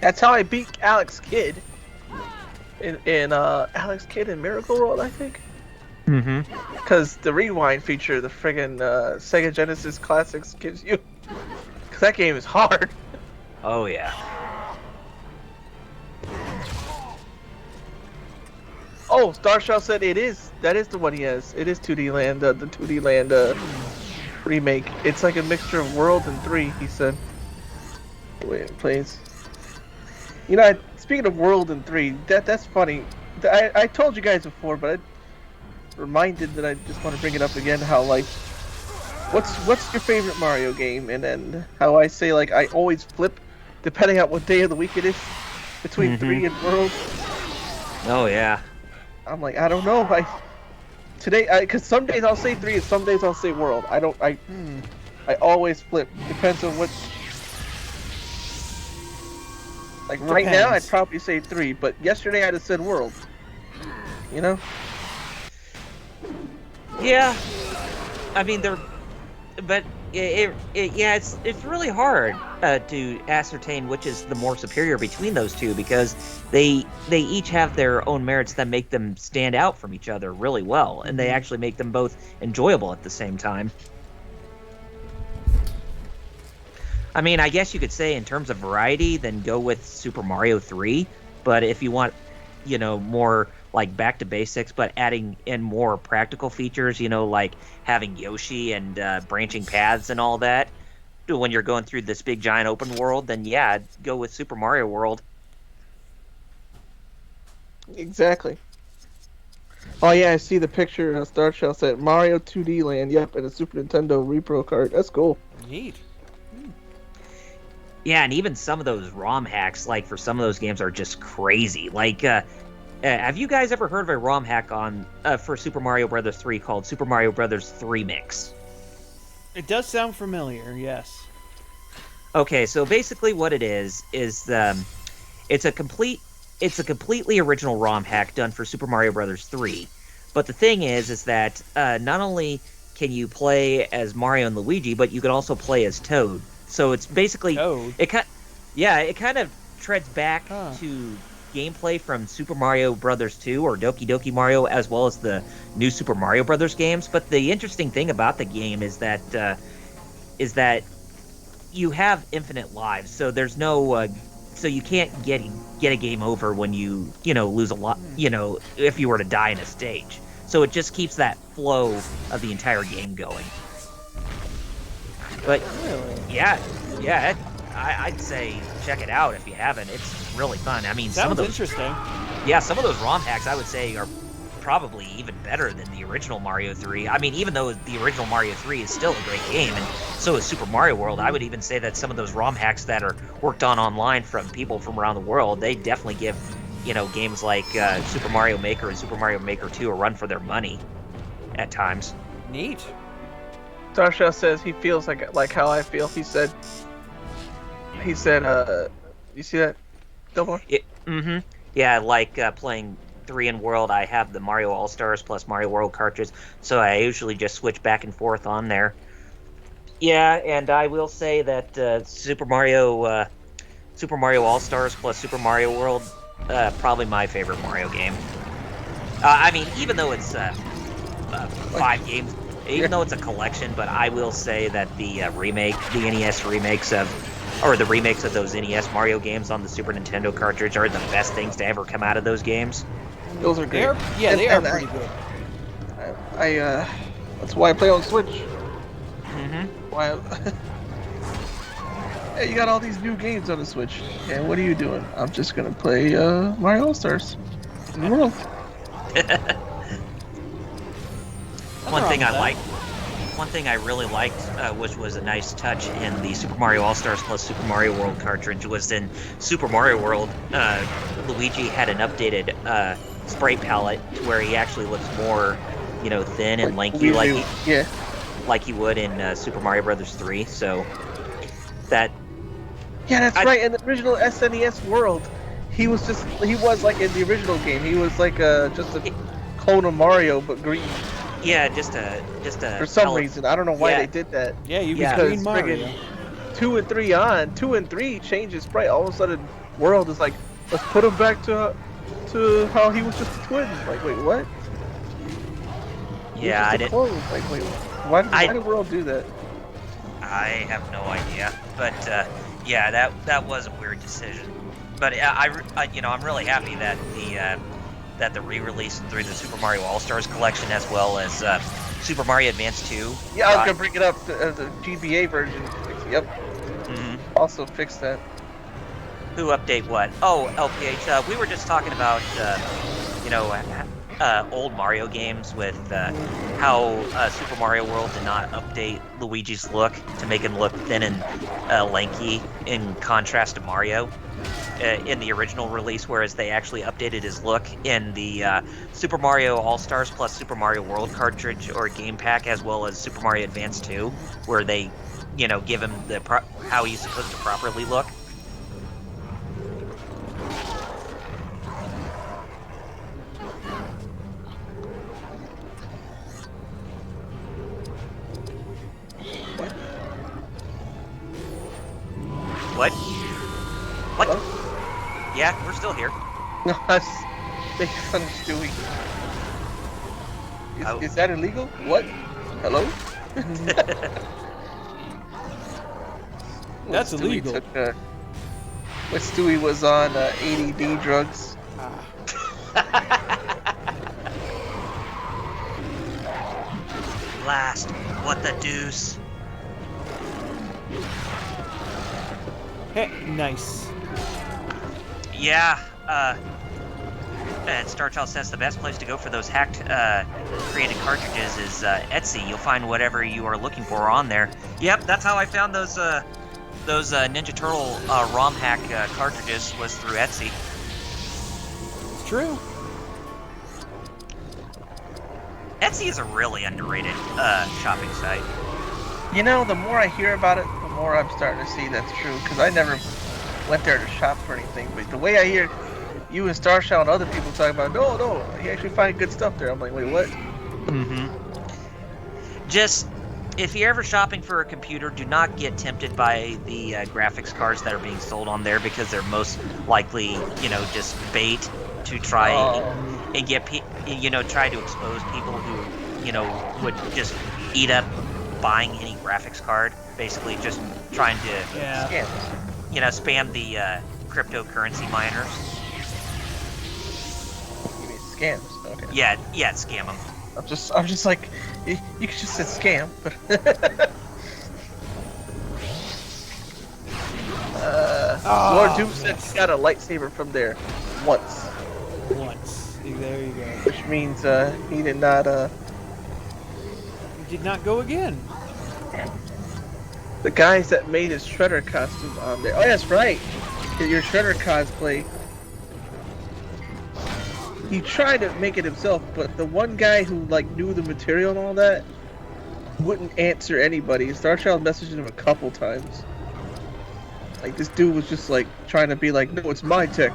That's how I beat Alex Kidd. In Alex Kidd in Miracle World, I think. Mm-hmm. Because the rewind feature the friggin' Sega Genesis Classics gives you. Because that game is hard. Oh yeah. Oh, Starshell said it is. That is the one he has. It is 2D Land, the 2D Land remake. It's like a mixture of World and 3, he said. The way it plays. You know, speaking of World and 3, that's funny. I told you guys before, but I reminded that I just want to bring it up again, how, like, what's your favorite Mario game? And then how I say, like, I always flip, depending on what day of the week it is, between 3 and World. Oh yeah. I'm like, I don't know. Because some days I'll say 3 and some days I'll say World. I always flip. Depends on what. Like right now, I'd Depends. probably say 3, but yesterday I'd have said World. You know? Yeah. I mean, but it's really hard to ascertain which is the more superior between those two, because they each have their own merits that make them stand out from each other really well, and they actually make them both enjoyable at the same time. I mean, I guess you could say in terms of variety, then go with Super Mario 3, but if you want, more like back to basics, but adding in more practical features, like having Yoshi and branching paths and all that, when you're going through this big giant open world, then yeah, go with Super Mario World. Exactly. Oh yeah, I see the picture. Starshell said Mario 2D Land. Yep, and a Super Nintendo Repro card. That's cool. Neat. Yeah, and even some of those ROM hacks, like for some of those games, are just crazy. Like, have you guys ever heard of a ROM hack for Super Mario Brothers 3 called Super Mario Brothers 3 Mix? It does sound familiar, yes. Okay, so basically what it is it's a completely original ROM hack done for Super Mario Brothers 3. But the thing is that not only can you play as Mario and Luigi, but you can also play as Toad. So it's basically Toad? it kind of treads back Huh. to gameplay from Super Mario Brothers 2 or Doki Doki Mario, as well as the new Super Mario Brothers games. But the interesting thing about the game is that you have infinite lives. So there's no so you can't get a game over when you lose a lot. If you were to die in a stage. So it just keeps that flow of the entire game going. But yeah, I'd say check it out if you haven't. It's really fun. I mean, some of Sounds those interesting. some of those ROM hacks I would say are probably even better than the original Mario 3. I mean, even though the original Mario 3 is still a great game, and so is Super Mario World, I would even say that some of those ROM hacks that are worked on online from people from around the world, they definitely give, games like Super Mario Maker and Super Mario Maker 2 a run for their money at times. Neat. Starshaw says he feels like how I feel. He said, you see that, Double? Yeah, like playing 3 in World, I have the Mario All-Stars plus Mario World cartridge, so I usually just switch back and forth on there. Yeah, and I will say that Super Mario All-Stars plus Super Mario World, probably my favorite Mario game. I mean, even though it's 5 games, even though it's a collection, but I will say that the NES remakes of those NES Mario games on the Super Nintendo cartridge are the best things to ever come out of those games. Those are great. They are pretty good. That's why I play on Switch. Mm-hmm. Why? Hey, you got all these new games on the Switch. Yeah, what are you doing? I'm just gonna play Mario All Stars. In the world. One thing I really liked, which was a nice touch in the Super Mario All-Stars plus Super Mario World cartridge, was in Super Mario World, Luigi had an updated sprite palette to where he actually looks more, thin and lanky, like he would in Super Mario Brothers 3. So that. Yeah, that's right. In the original SNES World, he was like in the original game. He was like just a clone of Mario, but green. Yeah, just a. For some reason, I don't know why they did that. Yeah, you Yeah. was Green Mario. 2 and 3 changes sprite. All of a sudden, World is like, let's put him back to how he was just a twin. Like, wait, what? Yeah, I didn't. Like, wait, why did World do that? I have no idea, but yeah, that was a weird decision. But I'm really happy that the re-release through the Super Mario All-Stars collection, as well as Super Mario Advance 2. Yeah, I was gonna bring it up. The GBA version. Yep. Mhm. Also fixed that. Who update what? Oh, LPH. We were just talking about old Mario games with how Super Mario World did not update Luigi's look to make him look thin and lanky in contrast to Mario in the original release, whereas they actually updated his look in the Super Mario All-Stars plus Super Mario World cartridge or game pack, as well as Super Mario Advance 2, where they, give him how he's supposed to properly look. What? Hello? Yeah, we're still here. No, that's making fun of Stewie. Is that illegal? What? Hello? That's illegal. When Stewie was on ADD drugs. Blast! What the deuce? Hey, nice. Yeah, and StarChild says the best place to go for those hacked, created cartridges is Etsy. You'll find whatever you are looking for on there. Yep, that's how I found those Ninja Turtle ROM hack cartridges, was through Etsy. It's true. Etsy is a really underrated shopping site. The more I hear about it, the more I'm starting to see that's true. Because I never went there to shop for anything. But the way I hear you and Starshaw and other people talk about, no, you actually find good stuff there. I'm like, wait, what? Mm-hmm. Just, if you're ever shopping for a computer, do not get tempted by the graphics cards that are being sold on there, because they're most likely, just bait to try and get, try to expose people who, would just eat up buying any graphics card. Basically, just trying to, spam the cryptocurrency miners. You mean scams? Okay. Yeah, scam them. I'm just like, you could just say scam, but. Lord Doom said he got a lightsaber from there once, Once. There you go. which means he did not. He did not go again. The guys that made his Shredder costume on there. Oh, that's right. Your Shredder cosplay. He tried to make it himself, but the one guy who like knew the material and all that wouldn't answer anybody. Starchild messaged him a couple times. Like this dude was just like trying to be like, no, it's my tech.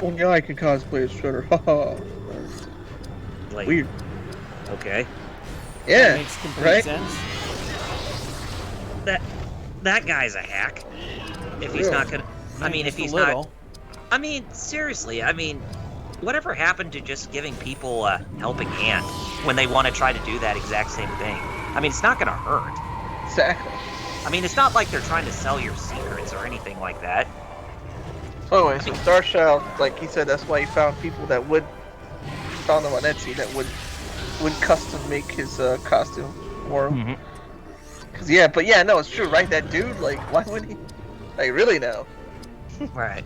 Only I can cosplay as Shredder. Haha. Like, Weird. Okay. Yeah. That makes complete right? sense. That guy's a hack. If he's Yeah. not gonna, I mean, if Just a he's little. not, I mean, seriously, I mean, whatever happened to just giving people a helping hand when they want to try to do that exact same thing? I mean, it's not gonna hurt. Exactly. I mean, it's not like they're trying to sell your secrets or anything like that. So anyway, so Starchild, like he said, that's why he found people that would found them on Etsy that would custom make his costume for him. Mm-hmm. Cause yeah, but yeah, no, it's true, right? That dude, like, why would he? Like, really now? Right.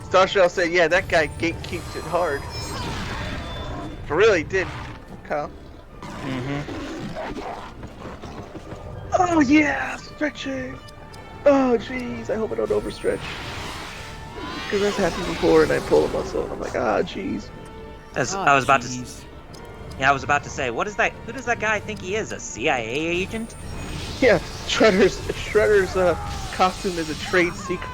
Starchild said, yeah, that guy gatekeeps it hard. For real, he did, Kyle. Mm-hmm. Oh yeah, stretching. Oh jeez, I hope I don't overstretch. Cause that's happened before, and I pull a muscle, and I'm like, ah, jeez. As Ah, I was about to, jeez. yeah, I was about to say, what is that? Who does that guy think he is? A CIA agent? Yeah, Shredder's costume is a trade secret.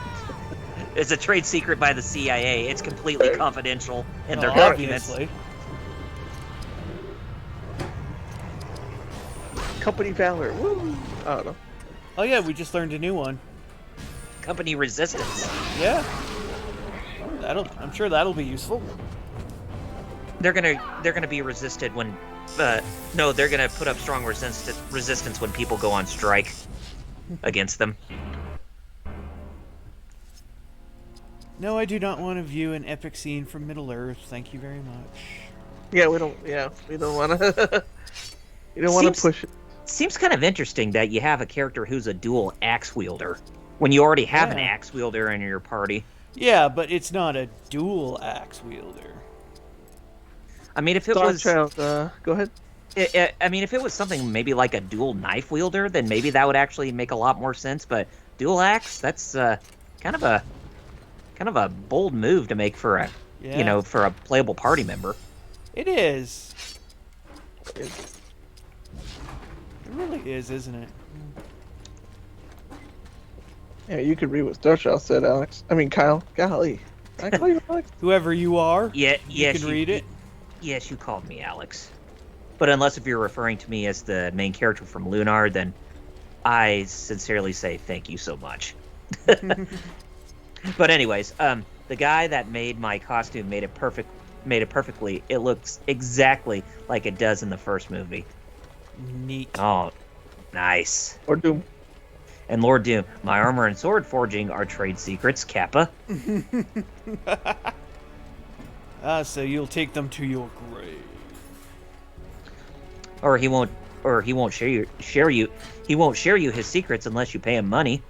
It's a trade secret by the CIA. It's completely Right. confidential in Oh, their documents. obviously. Company Valor. Woo! I don't know. Oh yeah, we just learned a new one. Company resistance. Yeah. I'm sure that'll be useful. They're gonna be resisted when, no, they're gonna put up strong resistance when people go on strike against them. No, I do not want to view an epic scene from Middle Earth. Thank you very much. Yeah, we don't want to. We don't want Seems- to push it. Seems kind of interesting that you have a character who's a dual axe wielder when you already have an Yeah. axe wielder in your party. Yeah, but it's not a dual axe wielder. I mean, if it was, Starchild, go ahead. I mean, if it was something maybe like a dual knife wielder, then maybe that would actually make a lot more sense. But dual axe, that's kind of a bold move to make for a, Yeah. for a playable party member. It is. It really is, isn't it? Yeah, you could read what Starchild said, Alex. I mean, Kyle. Golly. I call you Alex? Whoever you are, Yeah, you yes, can read it. Yes, you called me Alex. But unless if you're referring to me as the main character from Lunar, then I sincerely say thank you so much. But anyways, the guy that made my costume made it perfectly. It looks exactly like it does in the first movie. Neat. Oh, nice. Or Doom. And Lord Doom, my armor and sword forging are trade secrets, Kappa. So you'll take them to your grave. Or he won't share you his secrets unless you pay him money.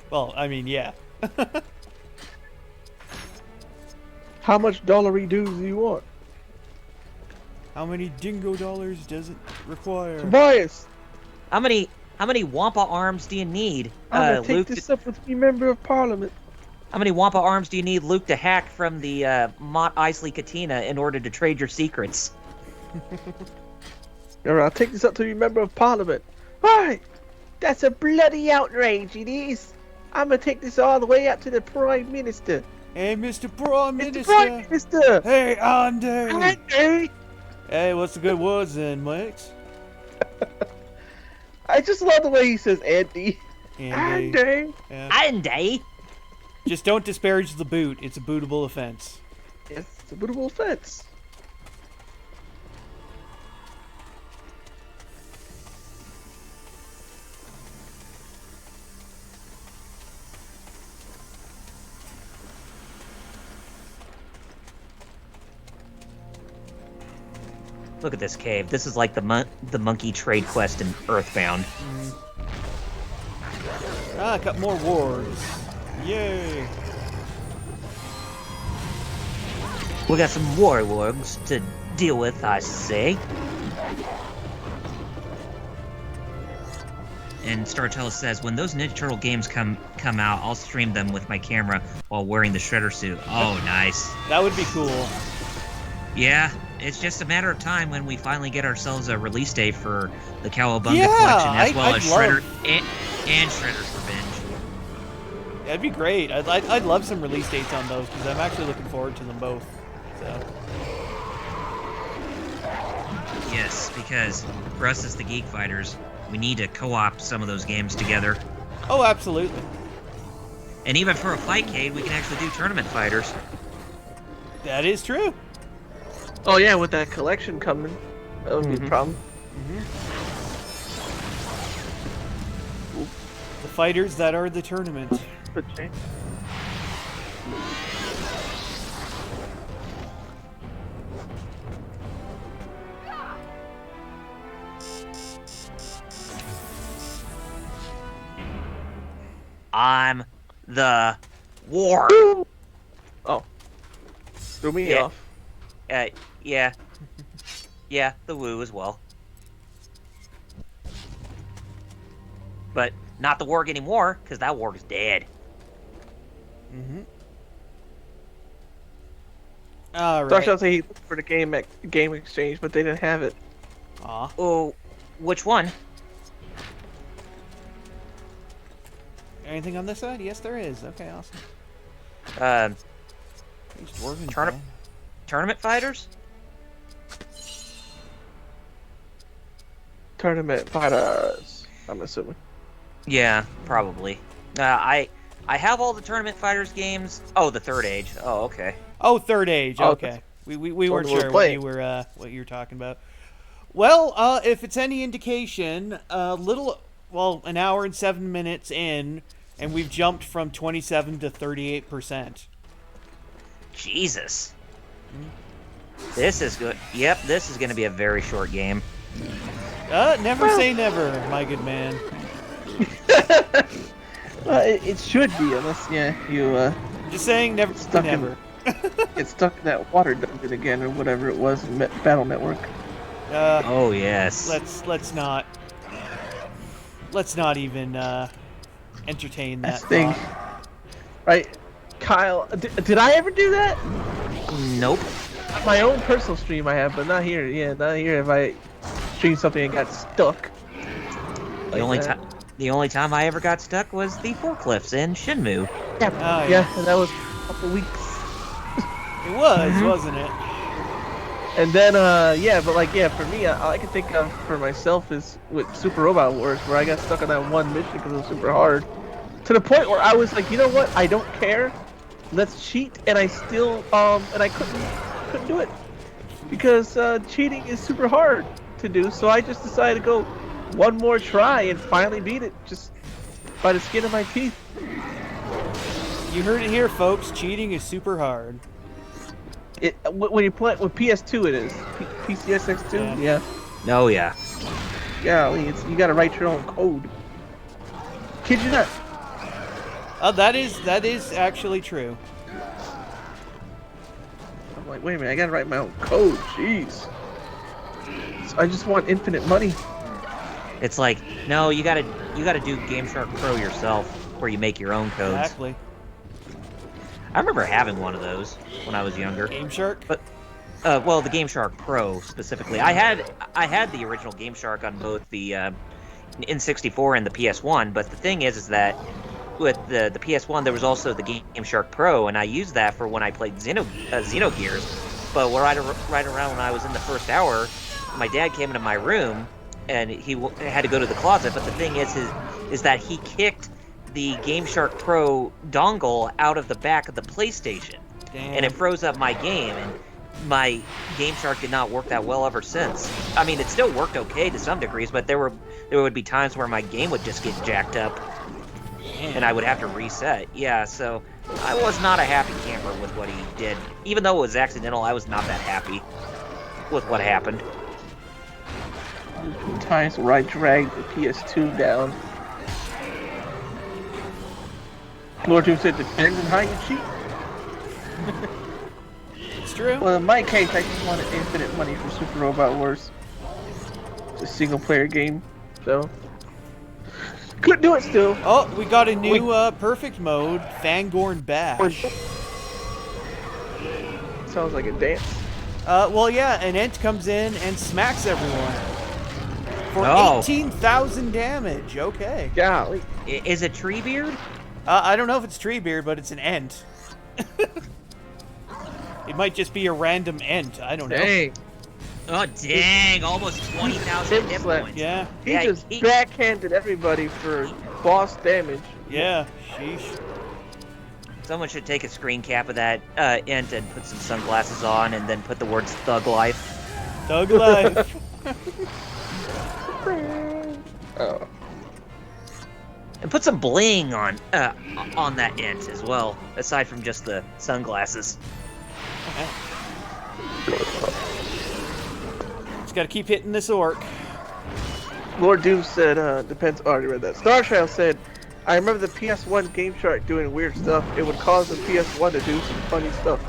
Well, I mean, yeah. How much dollary dues do you want? How many dingo dollars does it require? Tobias! How many Wampa arms do you need, I'm gonna take Luke? this up with me member of parliament. How many Wampa arms do you need, Luke, to hack from the Mont Isley Katina in order to trade your secrets? Alright, I'll take this up to me member of parliament. Why? That's a bloody outrage, it is. I'm gonna take this all the way up to the Prime Minister. Hey, Mr. Prime Mr. Minister. Prime Minister! Hey, Andy. Andy! Hey, what's the good words then, mate? I just love the way he says Andy. Andy. Andy! Yeah. Andy! Just don't disparage the boot. It's a bootable offense. Yes, it's a bootable offense. Look at this cave. This is like the monkey trade quest in Earthbound. Ah, got more wards. Yay! We got some warlords to deal with, I say. And Startella says, when those Ninja Turtle games come out, I'll stream them with my camera while wearing the Shredder suit. Oh, nice. That would be cool. Yeah, it's just a matter of time when we finally get ourselves a release date for the Cowabunga Yeah, collection, as well I'd as love- Shredder and Shredder's Revenge. That'd be great. I'd love some release dates on those because I'm actually looking forward to them both. So. Yes, because for us as the Geek Fighters, we need to co-op some of those games together. Oh, absolutely. And even for a Fightcade, we can actually do tournament fighters. That is true. Oh yeah, with that collection coming, that would be a problem. The fighters that are the tournament. But change. I'm the war. Oh, threw me Yeah. off. Yeah. Yeah, the woo as well. But not the warg anymore, because that warg is dead. All So I right. should say he looked for the game exchange, but they didn't have it. Aw. Oh, which one? Anything on this side? Yes, there is. Okay, awesome. Just dwarven Turnip- guy. Tournament fighters? Tournament fighters, I'm assuming. Yeah, probably. I have all the tournament fighters games. Oh, the Third Age. Oh, okay. Oh, Third Age. Oh, Okay. We the weren't one we're sure playing. what you were talking about. Well, if it's any indication, an hour and 7 minutes in, and we've jumped from 27 to 38%. Jesus. This is good. Yep, this is going to be a very short game. Never say never, my good man. It should be, unless you Just saying never say Stuck in- never. get stuck in that water dungeon again or whatever it was in Battle Network. Oh, yes. Let's not even entertain that That thing. thought. Right, Kyle? Did I ever do that? Nope. My own personal stream I have, but not here. Yeah, not here. If I streamed something and got stuck. The only time I ever got stuck was the forklifts in Shenmue. Yeah, Oh, yeah, and that was a couple weeks. It was, wasn't it? And then, for me, all I can think of for myself is with Super Robot Wars, where I got stuck on that one mission because it was super hard. To the point where I was like, you know what? I don't care. Let's cheat, and I still, and I couldn't do it because cheating is super hard to do. So I just decided to go one more try and finally beat it, just by the skin of my teeth. You heard it here, folks. Cheating is super hard. When you play with PS2, it is PCSX2. Yeah. Oh, yeah. Golly, you gotta write your own code. Kid you not. That is actually true. I'm like, wait a minute, I gotta write my own code. Jeez. So I just want infinite money. It's like, no, you gotta do GameShark Pro yourself, where you make your own codes. Exactly. I remember having one of those when I was younger. Game Shark. But, well, the GameShark Pro specifically. I had the original GameShark on both the N64 and the PS1. But the thing is that with the PS1, there was also the GameShark Pro, and I used that for when I played Xenogears. But right around when I was in the first hour, my dad came into my room, and he had to go to the closet. But the thing is that he kicked the GameShark Pro dongle out of the back of the PlayStation. Damn. And it froze up my game, and my GameShark did not work that well ever since. I mean, it still worked okay to some degrees, but there would be times where my game would just get jacked up, and I would have to reset. Yeah, so I was not a happy camper with what he did. Even though it was accidental, I was not that happy with what happened. There's been times where I dragged the PS2 down. Lord Doom said depends on how you cheat. It's true. Well, in my case, I just wanted infinite money for Super Robot Wars. It's a single player game, so couldn't do it still. Oh, we got a new perfect mode, Fangorn Bash. Sounds like a dance. Well, yeah, an Ent comes in and smacks everyone for Oh. 18,000 damage. Okay. Golly. Is it Treebeard? I don't know if it's Treebeard, but it's an Ent. It might just be a random Ent. I don't know. Dang. Oh, dang. Almost 20,000 hit Slap. points. Yeah. He Yeah, just backhanded everybody for boss damage. Yeah. Sheesh. Someone should take a screen cap of that Ent and put some sunglasses on and then put the words Thug Life. Thug life. Oh. And put some bling on that Ent as well, aside from just the sunglasses. Just gotta keep hitting this orc. Lord Doom said, depends. Oh, I already read that. Starchild said, I remember the PS1 Game Shark doing weird stuff. It would cause the PS1 to do some funny stuff.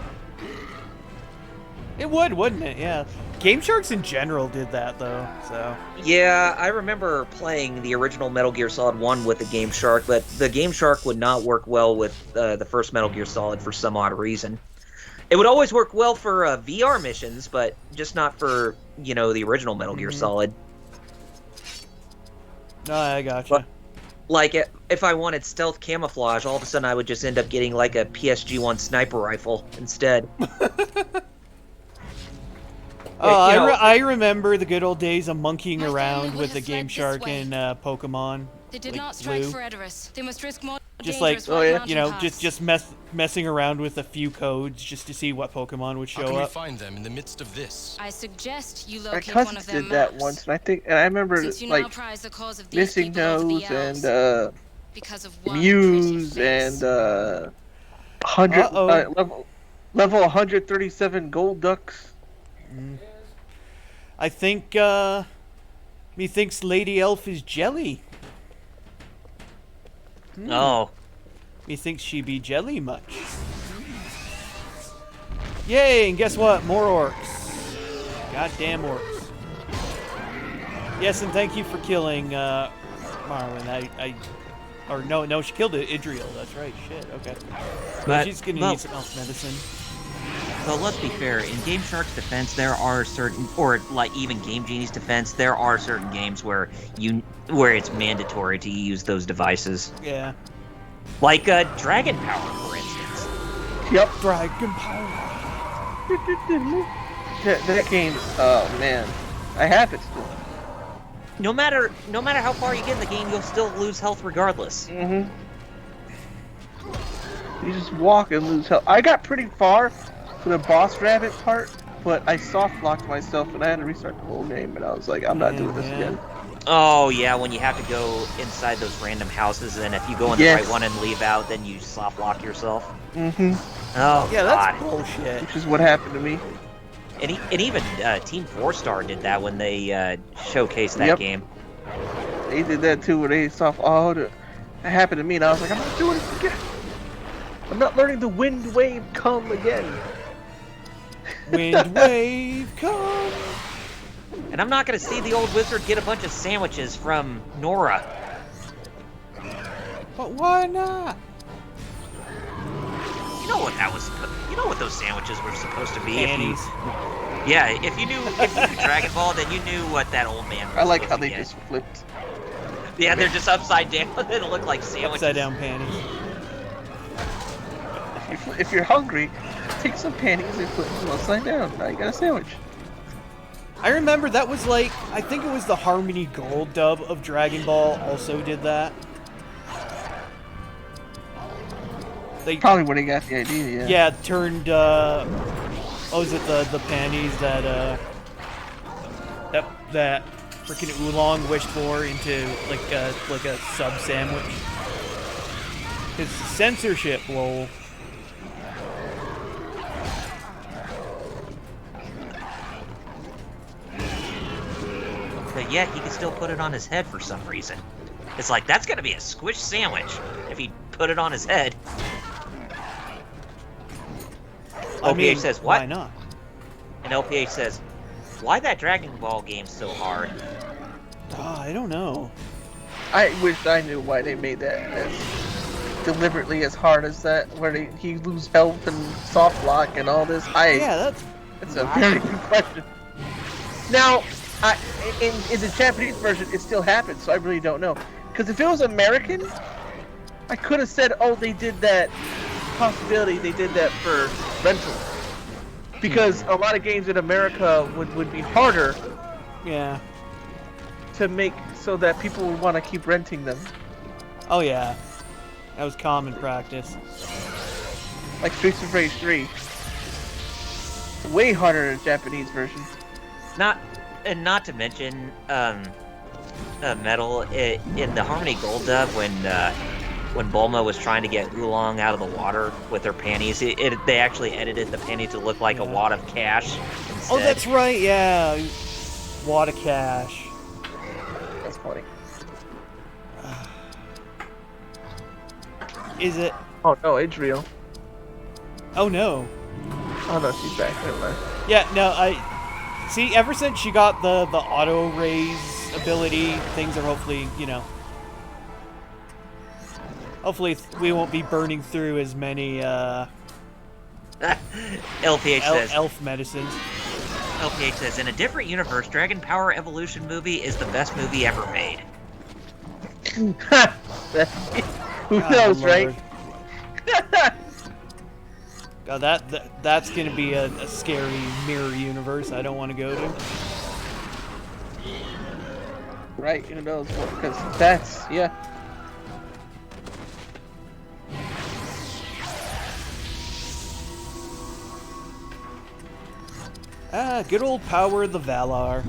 It would, wouldn't it? Yeah. Game Sharks in general did that, though, so... Yeah, I remember playing the original Metal Gear Solid 1 with the Game Shark, but the Game Shark would not work well with the first Metal Gear Solid for some odd reason. It would always work well for VR missions, but just not for, the original Metal Gear Solid. No, I gotcha. But- Like, if I wanted stealth camouflage, all of a sudden I would just end up getting, like, a PSG-1 sniper rifle instead. Oh, you know- I remember the good old days of monkeying My family around would with the have Game fled this Shark way. in Pokemon. They did like not strike Blue. for Edoras. They must risk more Just like, dangerous White Mountain you know, paths. just messing around with a few codes just to see what Pokemon would How show can we up. find them in the midst of this? I suggest you My locate one cousins of their did that maps. once, and I remember Since you now like prize the cause of these Missing people over the Nose elves, and because of one Muse pretty face. and 100 Uh-oh. level 137 gold ducks. I think, methinks Lady Elf is jelly. Oh. Methinks she be jelly much. Yay, and guess what? More orcs. Goddamn orcs. Yes, and thank you for killing, Marwyn. Or no, she killed Idriel. That's right. Shit. Okay. But, She's gonna well, need some elf medicine. But let's be fair, in Game Shark's defense, there are certain, or like even Game Genie's defense, there are certain games where it's mandatory to use those devices. Yeah. Like Dragon Power, for instance. Yep. Dragon power. That game. Oh man, I have it still. No matter how far you get in the game, you'll still lose health regardless. You just walk and lose health. I got pretty far for the boss rabbit part, but I soft locked myself and I had to restart the whole game. And I was like, I'm not doing this again. Oh yeah, when you have to go inside those random houses, and if you go in the Yes. right one and leave out, then you soft lock yourself. Mm-hmm. Oh Yeah, god. that's bullshit. Which is what happened to me. And even Team 4-Star did that when they showcased that Yep. game. They did that too, where they soft. Oh, that happened to me, and I was like, I'm not doing it again. I'm not learning the wind wave come again. Wind wave come. And I'm not gonna see the old wizard get a bunch of sandwiches from Nora. But why not? You know what that was? You know what those sandwiches were supposed to be? Panties. If you knew Dragon Ball, then you knew what that old man was I like how supposed they to get. just flipped. Yeah, they're just upside down. They look like sandwiches. Upside down panties. If you're hungry, take some panties and put them upside down. Now you got a sandwich. I remember that was like, I think it was the Harmony Gold dub of Dragon Ball also did that. They Probably where they got the idea. yeah turned what was it, the panties that that freaking Oolong wished for into like a sub sandwich. It's censorship, lol. but yet he can still put it on his head for some reason. It's like, that's gonna be a squish sandwich if he put it on his head. I LPH mean, says, what? Why not? And LPH says, why that Dragon Ball game so hard? Oh, I don't know. I wish I knew why they made that as deliberately as hard as that, where he lose health and soft lock and all this. Yeah, It's a very good question. Now, in the Japanese version, it still happens, so I really don't know. Because if it was American, I could have said, oh, they did that possibility, they did that for rental. Because a lot of games in America would be harder yeah. to make so that people would want to keep renting them. Oh yeah, that was common practice. Like Streets of Rage 3. It's way harder in the Japanese version. Not to mention, Metal, in the Harmony Gold dub, when Bulma was trying to get Oolong out of the water with her panties, they actually edited the panties to look like a wad of cash instead. Oh, that's right, yeah. Wad of cash. That's funny. Is it? Oh no, it's real. Oh no. Oh no, she's back. Never mind. Yeah, no, see, ever since she got the auto raise ability, things are hopefully, hopefully we won't be burning through as many LPH says, elf medicines. LPH says, in a different universe, Dragon Power Evolution movie is the best movie ever made. Who God, knows, Lord. right? God, that's gonna be a scary mirror universe I don't want to go to. Right, who knows? Because that's, yeah. Good old power of the Valar.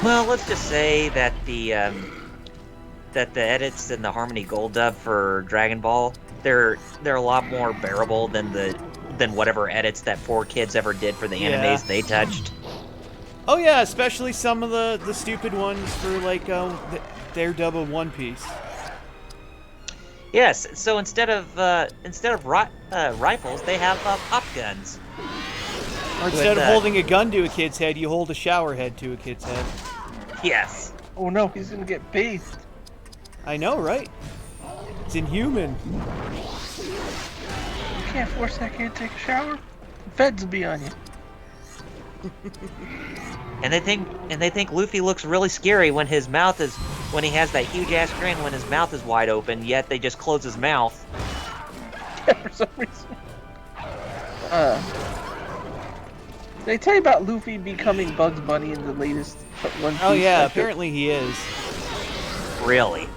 Well, let's just say that the edits in the Harmony Gold dub for Dragon Ball, they're a lot more bearable than whatever edits that 4Kids ever did for the animes they touched. Oh yeah, especially some of the stupid ones for like their dub of One Piece. Yes, so instead of rifles, they have pop guns. Or instead of holding a gun to a kid's head, you hold a shower head to a kid's head. Yes. Oh no, he's gonna get bathed. I know, right? It's inhuman. You can't force that kid to take a shower. The feds will be on you. And they think Luffy looks really scary when he has that huge ass grin when his mouth is wide open, yet they just close his mouth. For some reason. Did I tell you about Luffy becoming Bugs Bunny in the latest One Piece? Oh yeah, episode? apparently he is. Really?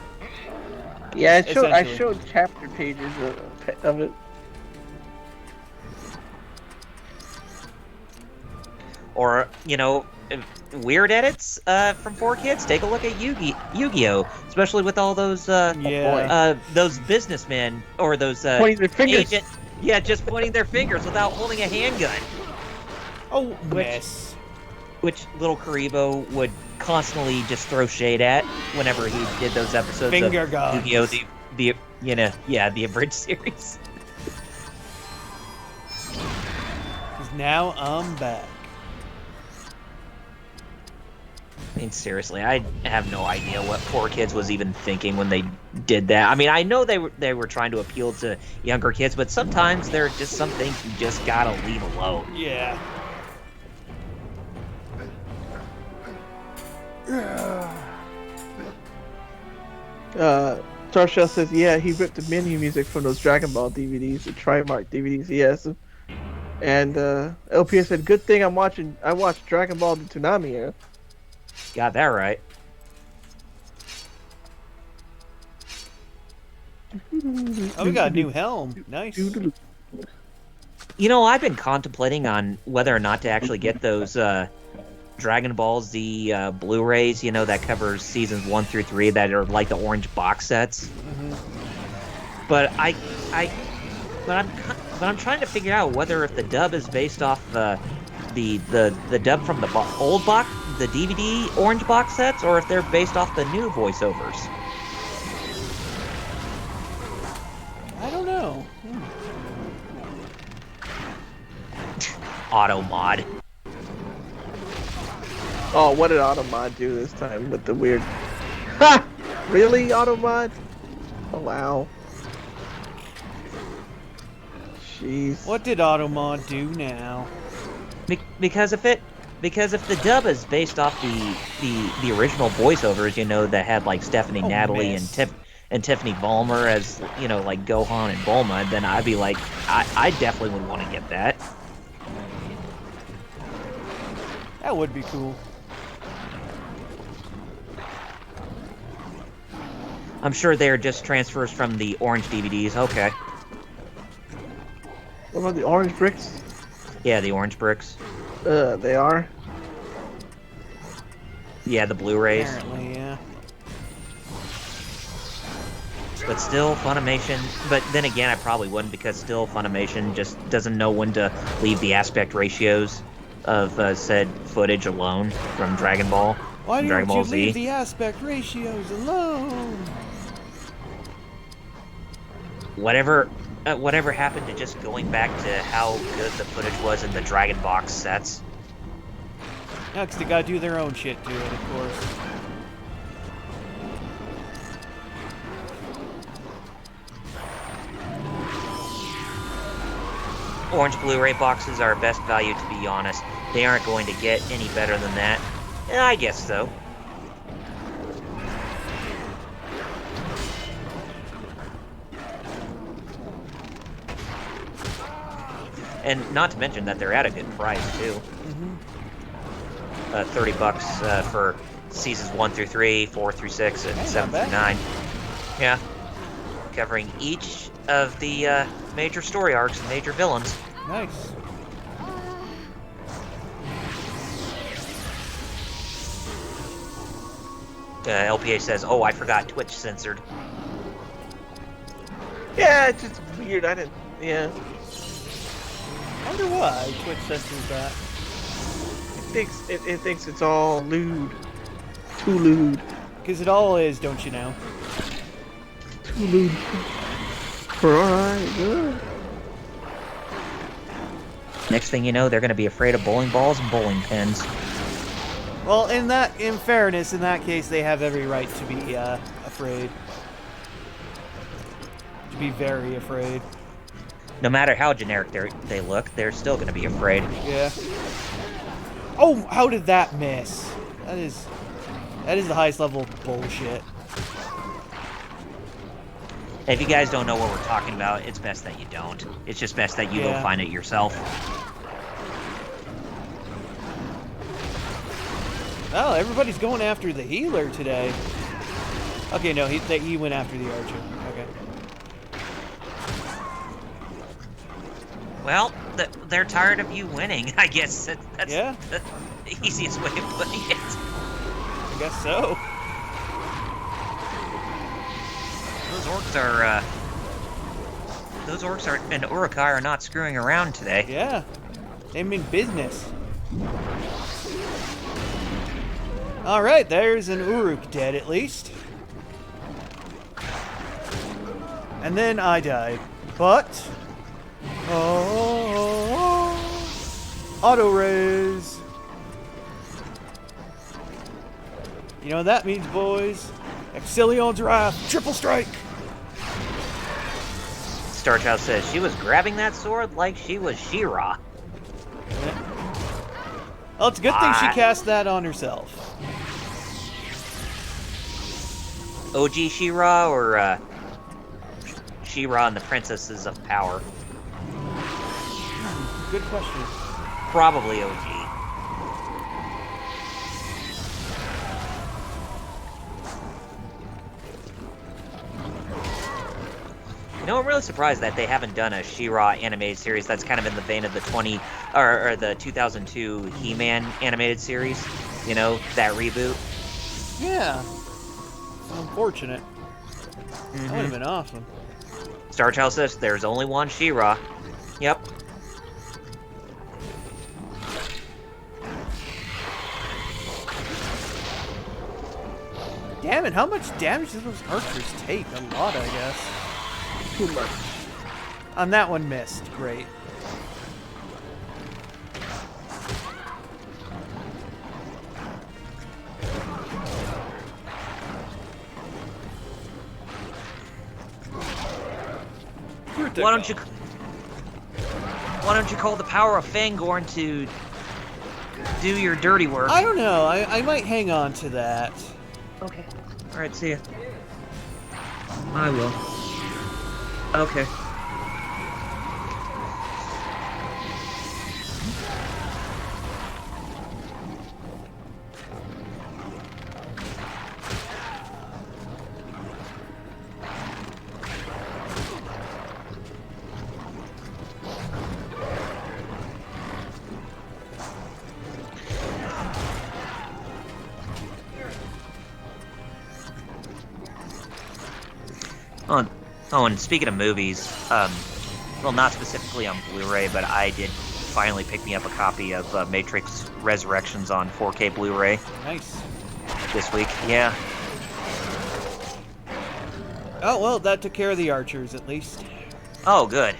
Yeah, I Essentially. showed chapter pages of it. Or, weird edits from 4Kids. Take a look at Yu-Gi-Oh! Especially with all those those businessmen or those Pointing their fingers. just pointing their fingers without holding a handgun. Oh, miss. Which little Karibo would constantly just throw shade at whenever he did those episodes Finger of guns. Yu-Gi-Oh! The abridged series. Because now I'm back. I mean, seriously, I have no idea what 4Kids was even thinking when they did that. I mean, I know they were trying to appeal to younger kids, but sometimes there are just some things you just gotta leave alone. Yeah. Starshell says, yeah, he ripped the menu music from those Dragon Ball DVDs, the Trimark DVDs, yes. And LPS said, good thing I watched Dragon Ball the Toonami era. Got that right. Oh, we got a new helm. Nice. I've been contemplating on whether or not to actually get those Dragon Ball Z Blu-rays, that covers seasons 1 through 3 that are like the orange box sets. Mm-hmm. But I'm trying to figure out whether if the dub is based off the the dub from the old box, the DVD orange box sets, or if they're based off the new voiceovers. I don't know. Auto mod. Oh, what did Automod do this time with the weird... Ha! Really, Automod? Oh, wow. Jeez. What did Automod do now? Because if the dub is based off the original voiceovers, you know, that had like Stephanie Oh, Natalie miss. and Tiffany Ballmer as, you know, like Gohan and Bulma, then I'd be like, I definitely would want to get that. That would be cool. I'm sure they're just transfers from the orange DVDs. Okay. What about the orange bricks? Yeah, the orange bricks. They are? Yeah, the Blu-rays. Apparently, yeah. But still, Funimation... But then again, I probably wouldn't, because still Funimation just doesn't know when to leave the aspect ratios of said footage alone from Dragon Ball. Why Dragon don't Ball you Z. leave the aspect ratios alone? Whatever happened to just going back to how good the footage was in the Dragon Box sets? Yeah, 'cause they gotta do their own shit to it, of course. Orange Blu-ray boxes are best value, to be honest. They aren't going to get any better than that. I guess so. And not to mention that they're at a good price, too. $30 for seasons 1 through 3, 4 through 6, and Hey, 7 not through bad. 9. Yeah. Covering each of the major story arcs and major villains. Nice. LPA says, "Oh, I forgot Twitch censored." Yeah, it's just weird. I didn't... Yeah. Wonder why Twitch censors that. It thinks it's all lewd. Too lewd. Because it all is, don't you know? Too lewd. For alright, good. Next thing you know, they're going to be afraid of bowling balls and bowling pins. Well, in fairness, in that case, they have every right to be afraid. To be very afraid. No matter how generic they look, they're still going to be afraid. Yeah. Oh, how did that miss? That is the highest level bullshit. If you guys don't know what we're talking about, it's best that you don't. It's just best that you go Yeah. find it yourself. Oh, everybody's going after the healer today. Okay, no, he went after the archer. Okay. Well, they're tired of you winning, I guess. That's Yeah. the easiest way of putting it. I guess so. Those orcs and Urukai are not screwing around today. Yeah. They mean business. Alright, there's an Uruk dead at least. And then I died. But... Oh... Auto-raise! You know what that means, boys? Exilion's Wrath! Triple strike! Starchild says she was grabbing that sword like she was She-Ra. Well, it's a good thing she cast that on herself. OG She-Ra or She-Ra and the Princesses of Power? Good question. Probably OG. You know, I'm really surprised that they haven't done a She-Ra animated series that's kind of in the vein of the the 2002 He-Man animated series. You know, that reboot. Yeah. Unfortunate. That would have been awesome. Starchild says there's only one She-Ra. Yep. Damn it, how much damage do those archers take? A lot, I guess. Too much. On that one missed. Great. Why don't you call the power of Fangorn to do your dirty work? I don't know. I might hang on to that. Okay. Alright, see ya. I will. Okay. Oh, and speaking of movies, well, not specifically on Blu-ray, but I did finally pick me up a copy of Matrix Resurrections on 4K Blu-ray Nice. this week. Yeah. Oh, well, that took care of the archers, at least. Oh, good.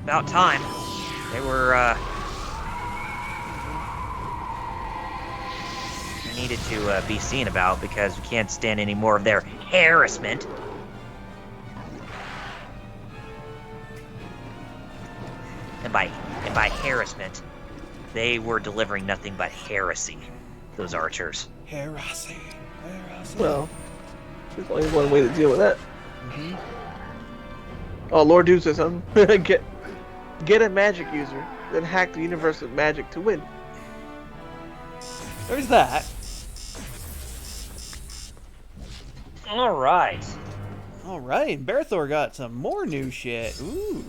About time. They were, needed to be seen about because we can't stand any more of their harassment. And by harassment, they were delivering nothing but heresy. Those archers. Heresy. Well, there's only one way to deal with that. Mm-hmm. Oh, Lord Doom says something. Get a magic user, then hack the universe with magic to win. There's that. Alright. Alright, Berthor got some more new shit. Ooh.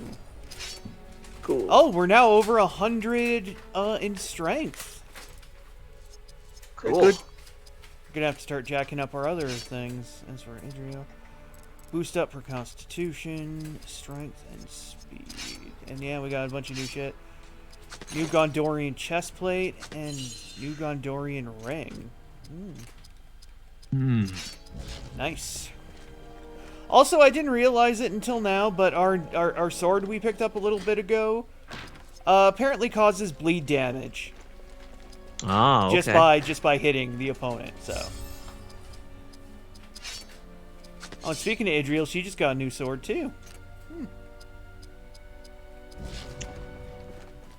Cool. Oh, we're now over 100 in strength. Cool. Good. We're gonna have to start jacking up our other things. As for Adriel. Boost up for Constitution, Strength, and Speed. And yeah, we got a bunch of new shit. New Gondorian chestplate and new Gondorian ring. Nice. Also, I didn't realize it until now, but our sword we picked up a little bit ago apparently causes bleed damage Oh, okay. just by hitting the opponent. So. Oh, and speaking of Adriel, she just got a new sword too.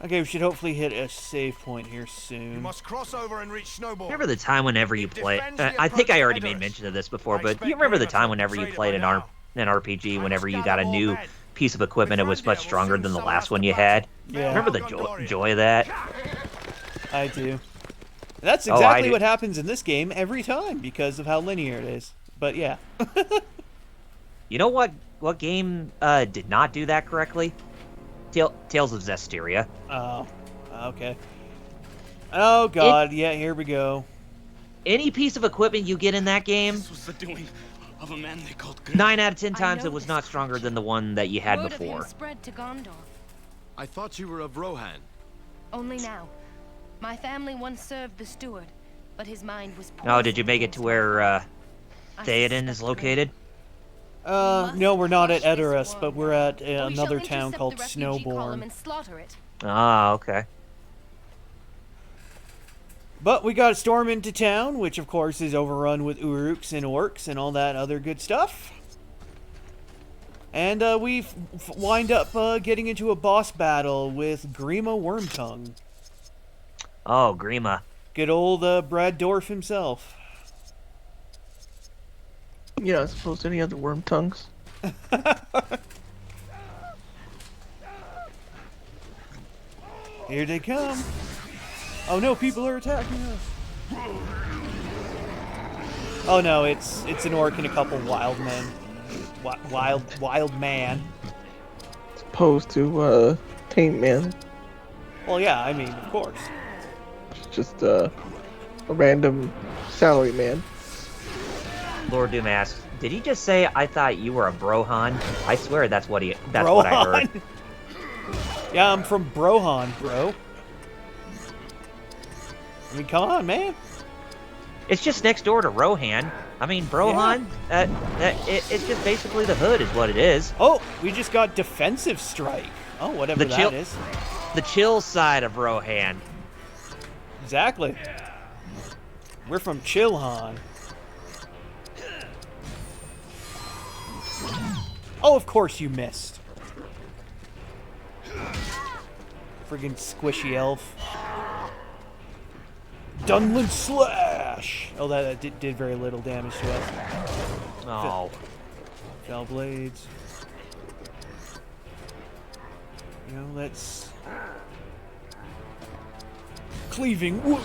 Okay, we should hopefully hit a save point here You soon. must cross over and reach Snowball. Remember the time whenever you It played... defends the I think I already approach made mention of this before, I but expect you remember the Grima time to whenever you trade it played by an RPG, now. whenever I you must got a gather new more men. piece of equipment that was much stronger than the last one you had? Yeah. Remember the joy of that? I do. That's Oh, I exactly do. what happens in this game every time because of how linear it is. But yeah. You know what game did not do that correctly? Tales of Zestiria. Oh, okay. Oh god, yeah, here we go. Any piece of equipment you get in that game, This was the doing of a man they called Grim. 9 out of 10 I times know it was this not stronger than the one that you had Word of him before. spread to Gondor. I thought you were of Rohan. Only now. My family once served the steward, but his mind was Oh, did you make it to where I Theoden is suspect located? No, we're not at Crush this Edoras, worm. but we're at Or we shall another town intercept called the refugee column Snowborn. and slaughter it. Ah, okay. But we got to storm into town, which of course is overrun with Uruks and Orcs and all that other good stuff. And we wind up getting into a boss battle with Grima Wormtongue. Oh, Grima. Good old Brad Dorf himself. Yeah, as opposed to any other worm tongues. Here they come. Oh no, people are attacking us. Oh no, it's an orc and a couple wild men. Wild man. As opposed to, Taint Man. Well, yeah, I mean, of course. It's just, a random salary man. Lord Doom asks, did he just say, I thought you were a Brohan? I swear that's what what I heard. Brohan. Yeah, I'm from Brohan, bro. I mean, come on, man. It's just next door to Rohan. I mean, Brohan, it's just basically the hood is what it is. Oh, we just got defensive strike. Oh, whatever that is. The chill side of Rohan. Exactly. We're from Chilhan. Oh, of course you missed. Friggin' squishy elf. Dunlin Slash! Oh, that did very little damage to us. Oh. Fell blades. You know, let's... Cleaving wound.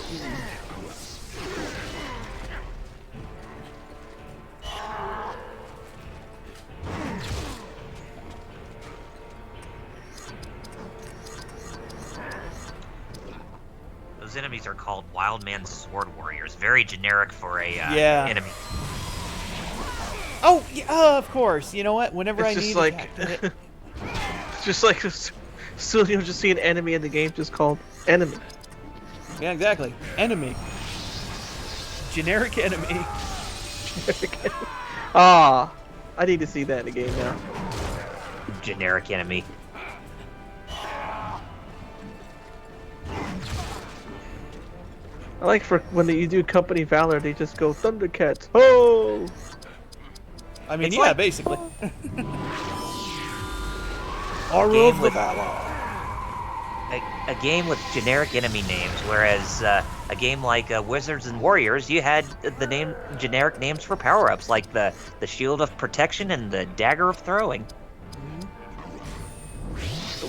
Those enemies are called Wildman Sword Warriors. Very generic for a enemy. Oh, yeah, of course. You know what? Whenever It's I just need like, it, it's just like soon you'll just see an enemy in the game just called enemy. yeah, exactly. Enemy. Generic enemy. Ah, I need to see that in the game now. Generic enemy. I like for when you do Company Valor, they just go Thundercats. Oh! I mean, It's yeah, like- basically. game with a game with generic enemy names, whereas a game like Wizards and Warriors, you had the generic names for power-ups, like the Shield of Protection and the Dagger of Throwing.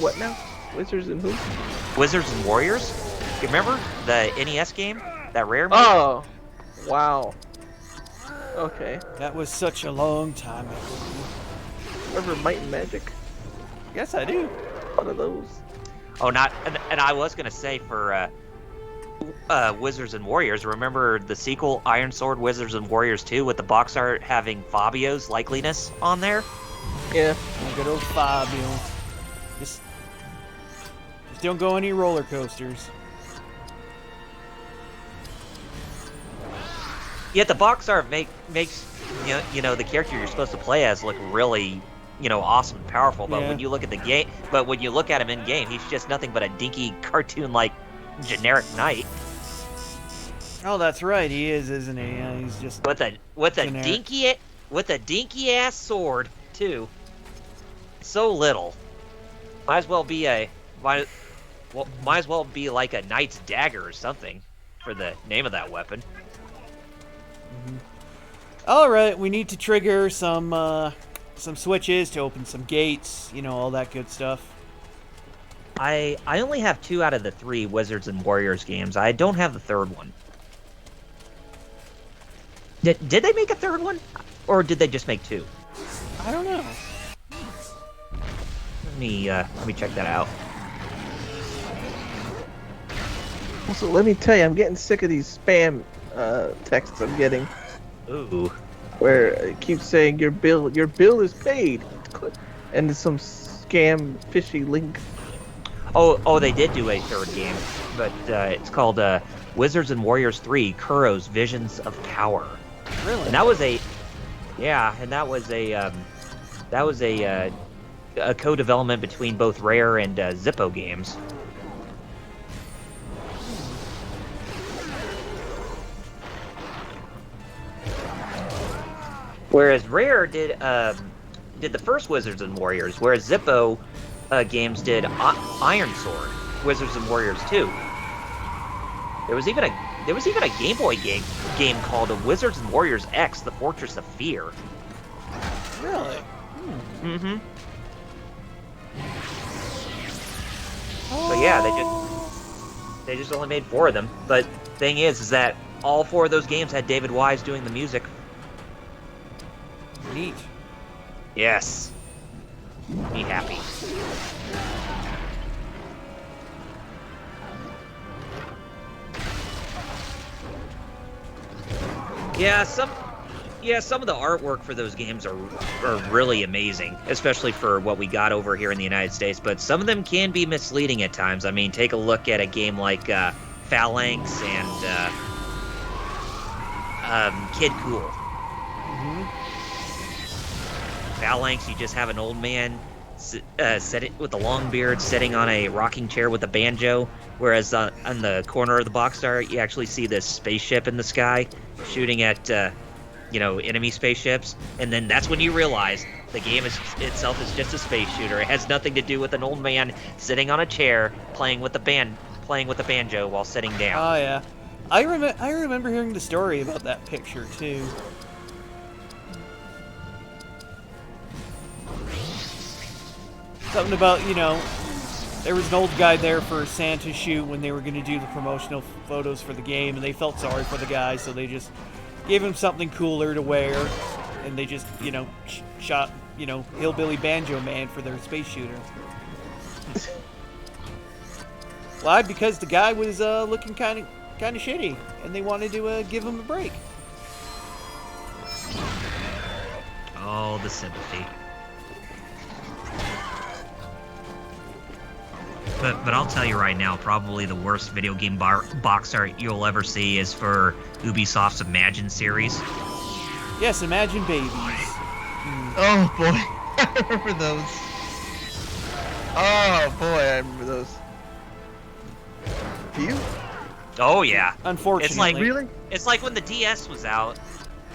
What now? Wizards and who? Wizards and Warriors. You remember the NES game, that Rare made? Oh! Wow. Okay. That was such a long time ago. Remember Might and Magic? Yes, I do. One of those. Oh, not and I was gonna say for Wizards and Warriors. Remember the sequel, Iron Sword Wizards and Warriors 2, with the box art having Fabio's likeliness on there? Yeah. Oh, good old Fabio. Just don't go any roller coasters. Yet the box art makes you know the character you're supposed to play as look really awesome and powerful. But Yeah. when you look at the game, when you look at him in game, he's just nothing but a dinky cartoon-like generic knight Oh, that's right. He is, isn't he? Yeah, he's just with a Generic. dinky ass sword too. So little. Might as well be might as well be like a knight's dagger or something for the name of that weapon. all right. We need to trigger some switches to open some gates. You know, all that good stuff. I only have 2 out of the 3 Wizards and Warriors games. I don't have the third one. Did they make a third one, or did they just make 2? I don't know. Let me check that out. Also, let me tell you, I'm getting sick of these spam texts I'm getting, Ooh. where it keeps saying your bill is paid, and there's some scam fishy link. Oh, they did do a third game, but it's called Wizards and Warriors 3: Kuro's Visions of Power. Really? And that was a co-development between both Rare and Zippo Games. Whereas Rare did the first Wizards and Warriors, whereas Zippo Games did Iron Sword, Wizards and Warriors 2. There was even a Game Boy game called Wizards and Warriors X: The Fortress of Fear. Really? Mm-hmm. So yeah, they just only made 4 of them. But thing is that all 4 of those games had David Wise doing the music. Neat. Yes. Be happy. Some of the artwork for those games are really amazing, especially for what we got over here in the United States, but some of them can be misleading at times. I mean, take a look at a game like Phalanx and Kid Cool. Phalanx, you just have an old man with a long beard sitting on a rocking chair with a banjo, whereas on the corner of the box art, you actually see this spaceship in the sky shooting at, enemy spaceships. And then that's when you realize the game itself is just a space shooter. It has nothing to do with an old man sitting on a chair playing with the banjo while sitting down. Oh yeah, I remember hearing the story about that picture too. Something about, there was an old guy there for Santa shoot when they were going to do the promotional photos for the game, and they felt sorry for the guy, so they just gave him something cooler to wear, and they just, shot, Hillbilly Banjo Man for their space shooter. Why? Because the guy was looking kind of shitty, and they wanted to give him a break. Oh, the sympathy. But I'll tell you right now, probably the worst video game box art you'll ever see is for Ubisoft's Imagine series. Yes, Imagine Babies. Oh boy, I remember those. Oh boy, I remember those. Do you? Oh yeah. Unfortunately. It's like when the DS was out,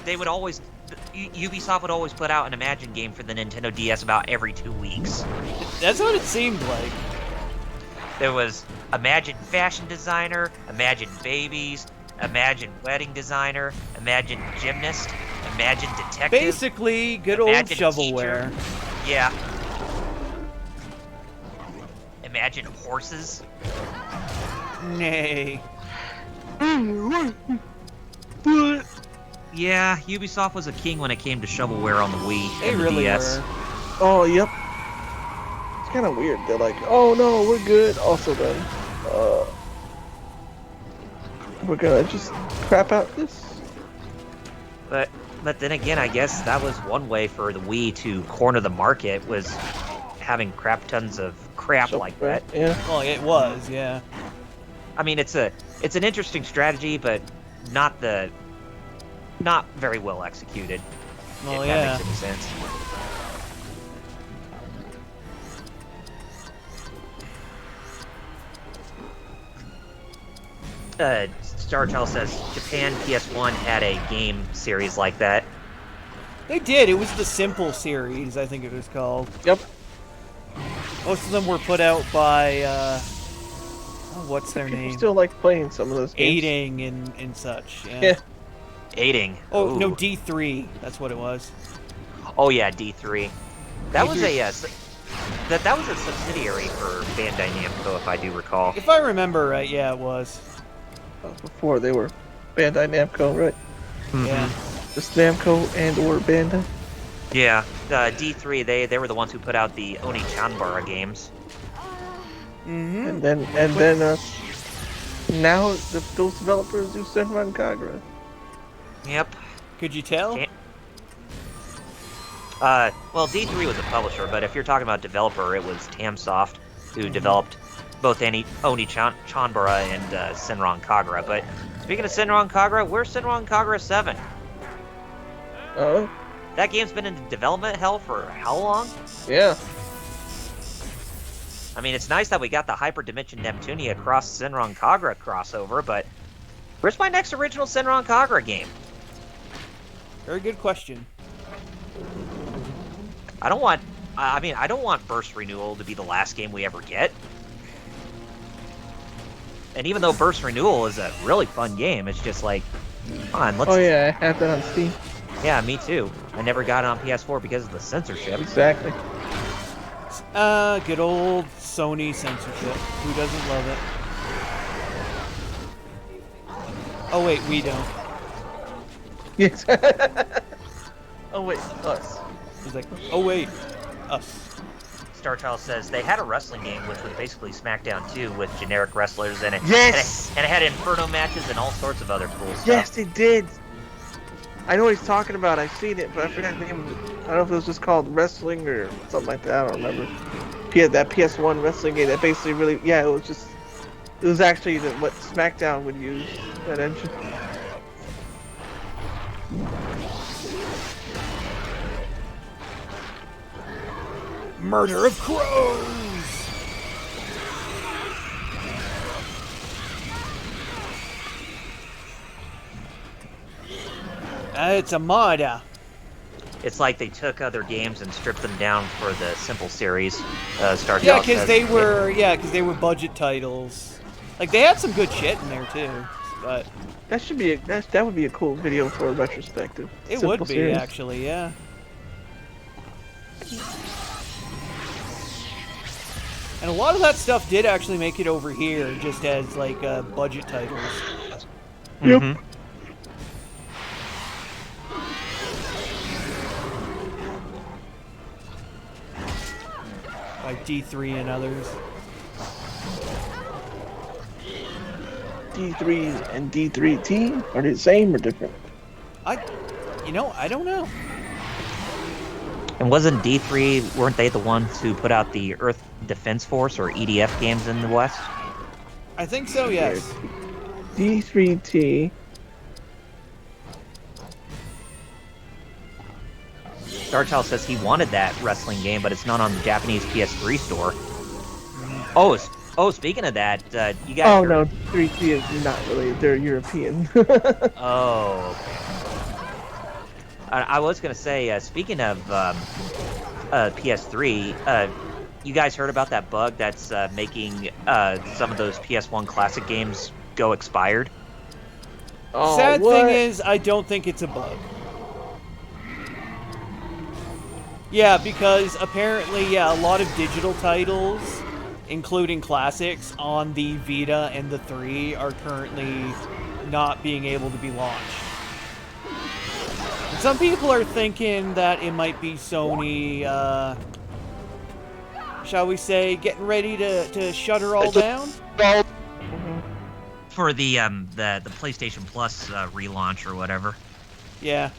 Ubisoft would always put out an Imagine game for the Nintendo DS about every 2 weeks. That's what it seemed like. There was Imagine Fashion Designer, Imagine Babies, Imagine Wedding Designer, Imagine Gymnast, Imagine Detective. Basically, good old Imagine shovelware. Teacher. Yeah. Imagine Horses. Nay. Yeah, Ubisoft was a king when it came to shovelware on the Wii They and the really DS. were. Oh, yep. It's kind of weird. They're like, oh no, we're good. Also then, we're gonna just crap out this. But then again, I guess that was one way for the Wii to corner the market, was having crap tons of crap like that. Yeah. Well, it was, yeah. I mean, it's an interesting strategy, but not very well executed. Well, if yeah. that makes any sense. Star Child says Japan PS1 had a game series like that. They did. It was the Simple series, I think it was called. Yep. Most of them were put out by, what's their People name? still like playing some of those games. Aiding and such. Yeah. Yeah. Aiding. Oh, Ooh. no, D3. That's what it was. Oh yeah, D3. That was D3. that was a subsidiary for Bandai Namco, if I do recall. If I remember right, yeah, it was. Before they were Bandai Namco, right? Yeah. Just Namco and or Bandai. Yeah, D3. They were the ones who put out the Oni Chanbara games. Mm-hmm. And then now those developers do Senran Kagura. Yep. Could you tell? Can't- Well, D3 was a publisher, but if you're talking about developer, it was Tamsoft, who developed both Oni Chanbara and Senran Kagura. But speaking of Senran Kagura, where's Senran Kagura 7? Oh, That game's been in development hell for how long? yeah. I mean, it's nice that we got the Hyperdimension Neptunia cross Senran Kagura crossover, but where's my next original Senran Kagura game? Very good question. I don't want Burst Renewal to be the last game we ever get. And even though Burst Renewal is a really fun game, it's just like, come on, let's... Oh yeah, I have that on Steam. Yeah, me too. I never got it on PS4 because of the censorship. Exactly. Good old Sony censorship. Who doesn't love it? Oh wait, we don't. Yes. Oh wait, us. He's like, oh wait, us. Starchild says they had a wrestling game which was basically SmackDown 2 with generic wrestlers in it. Yes! And it had Inferno matches and all sorts of other cool stuff. Yes, they did. I know what he's talking about. I've seen it, but I forgot the name. I don't know if it was just called wrestling or something like that. I don't remember. He had that PS1 wrestling game that basically really, yeah, it was just It was actually what SmackDown would use, that engine. Murder of Crows! It's a mod. It's like they took other games and stripped them down for the simple series. Star Yeah, Talk because says- they were budget titles. Like, they had some good shit in there, too. But That should be that would be a cool video for a retrospective. it Simple would be, series. actually, yeah. And a lot of that stuff did actually make it over here, just as, like, budget titles. Yep. Mhm. By D3 and others. D3 and D3T are they the same or different? I don't know. And wasn't D3, weren't they the ones who put out the Earth Defense Force, or EDF, games in the West? I think so, yes. D3T. Starchild says he wanted that wrestling game, but it's not on the Japanese PS3 store. Oh, speaking of that, you guys. Oh are- no, 3T is not related. They're European. Oh. I was gonna say, speaking of PS3, you guys heard about that bug that's making some of those PS1 classic games go expired? Oh, Sad what? thing is, I don't think it's a bug. Yeah, because apparently, a lot of digital titles, including classics, on the Vita and the 3 are currently not being able to be launched. And some people are thinking that it might be Sony, shall we say, getting ready to shut her all down? For the PlayStation Plus relaunch or whatever. Yeah.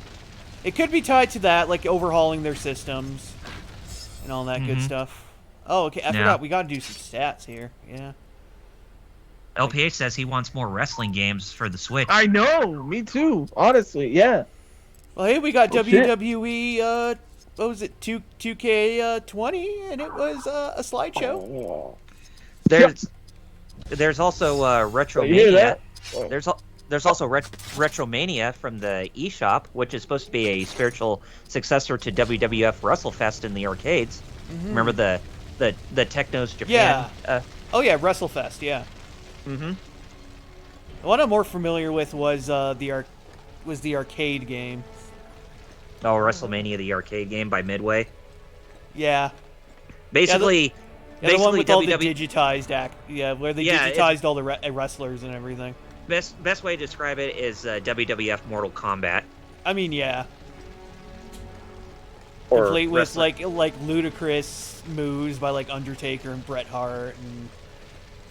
It could be tied to that, like overhauling their systems and all that good Mhm. stuff. Oh, okay. I Yeah. forgot we gotta do some stats here. Yeah. LPH says he wants more wrestling games for the Switch. I know, me too. Honestly, yeah. Well, hey, we got Oh, shit. WWE. What was it? 2K20, and it was a slideshow. There's also You hear Retromania. that? There's also Retromania from the eShop, which is supposed to be a spiritual successor to WWF WrestleFest in the arcades. Remember the Technos Japan? Oh yeah, WrestleFest. Yeah. Mm-hmm. The one I'm more familiar with was the arcade game. Oh, WrestleMania, the arcade game by Midway. Yeah. Basically, Yeah, the one basically with all the WWE. digitized where they Yeah, digitized all the wrestlers and everything. Best way to describe it is WWF Mortal Kombat. I mean, yeah. Or Complete with wrestling. like ludicrous moves by like Undertaker and Bret Hart and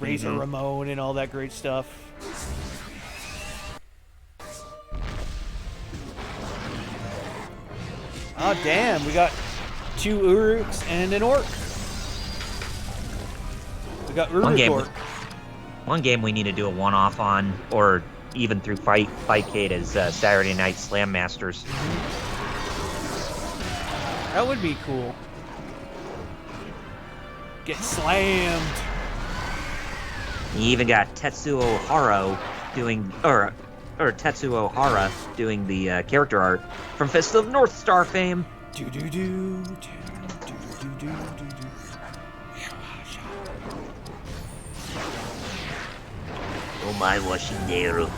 Razor Mhm. Ramon and all that great stuff. Oh damn, we got 2 Uruks and an Orc. We got One game. Uruk Orc. One game we need to do a one-off on, or even through Fightcade, is Saturday Night Slam Masters. That would be cool. Get slammed. You even got Tetsuo Haro doing, or Tetsuo Hara doing the character art from Fist of North Star fame. Do do do do do do do do do. Oh my Washinderu.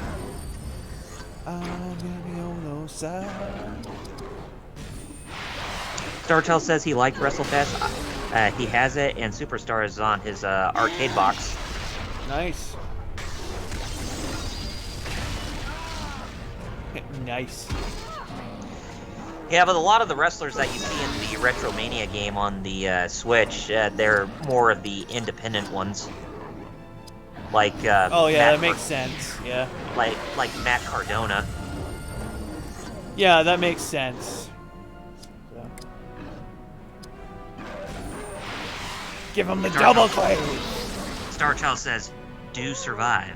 I'm gonna be on those side. Starchild says he liked WrestleFest. He has it, and Superstar is on his arcade box. Nice. Nice. Yeah, but a lot of the wrestlers that you see in the Retromania game on the Switch, they're more of the independent ones. Like Oh yeah, Matt that makes sense. Yeah. like Matt Cardona. Yeah, that makes sense. So. Give him the double claim. Starchild says, do survive.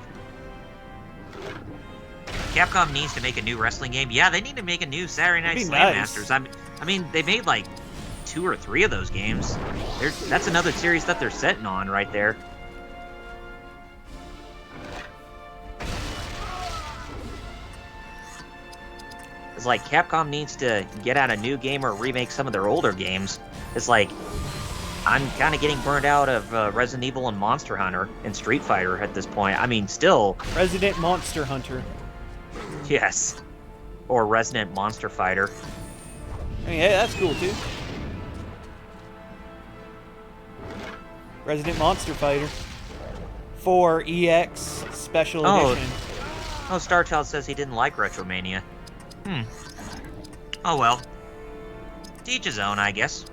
Capcom needs to make a new wrestling game. Yeah, they need to make a new Saturday Night That'd be Slam nice. Masters. I mean, they made like 2 or 3 of those games. That's another series that they're sitting on right there. It's like Capcom needs to get out a new game or remake some of their older games. It's like, I'm kind of getting burned out of Resident Evil and Monster Hunter and Street Fighter at this point. I mean, still, Resident Monster Hunter. yes. Or Resident Monster Fighter. I mean, hey, that's cool too. Resident Monster Fighter 4 EX Special Edition. Oh, StarChild says he didn't like Retromania. Oh well. To each his own, I guess.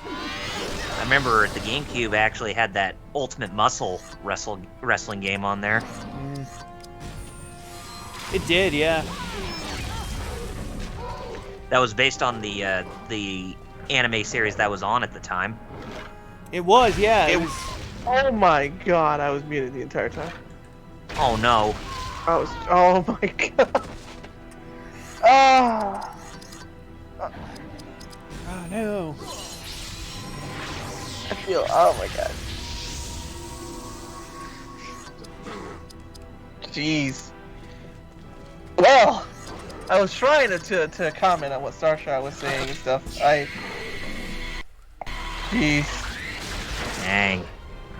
I remember the GameCube actually had that Ultimate Muscle wrestling game on there. It did, yeah. That was based on the anime series that was on at the time. It was, yeah. It It- was. Oh my god, I was muted the entire time. Oh no. Oh my god. Ah. Oh no. I feel, oh my god. Jeez. Well, I was trying to comment on what Starshot was saying and stuff. Jeez. Dang.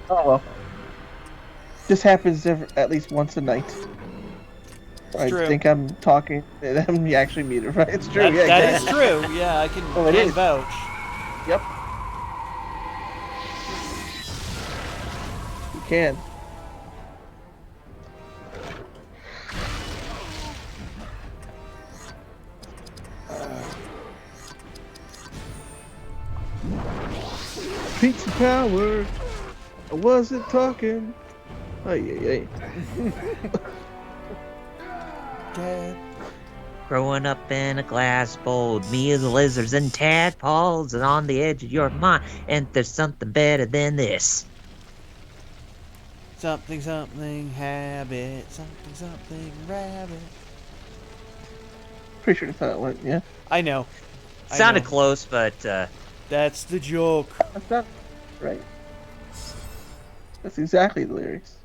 Oh well. This happens at least once a night. I true. think I'm talking, and I'm actually muted, right? It's true, yeah. That is exactly. true. Yeah, I can, Oh, it can is. vouch. Yep. You can. Pizza power. I wasn't talking. Oh yeah. Dad. Growing up in a glass bowl, me and the lizards and tadpoles, and on the edge of your mind, and there's something better than this. Something, something, habit. Something, something, rabbit. Pretty sure that's how it went. Yeah. I know. I Sounded know. close, but That's the joke. That's not right. That's exactly the lyrics.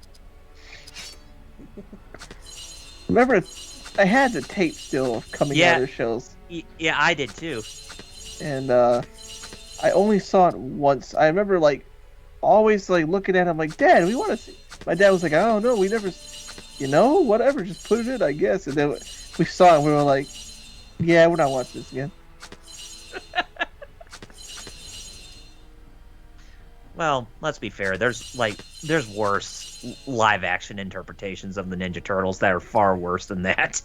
Remember, I had the tape still of coming Yeah. out of the shows, yeah, I did too. and I only saw it once. I remember always looking at him like, Dad, we want to see. My dad was like, I don't know, we never, whatever, just put it in, I guess. And then we saw it, and we were like, yeah, we're not watching this again. Well, let's be fair. There's worse live action interpretations of the Ninja Turtles that are far worse than that.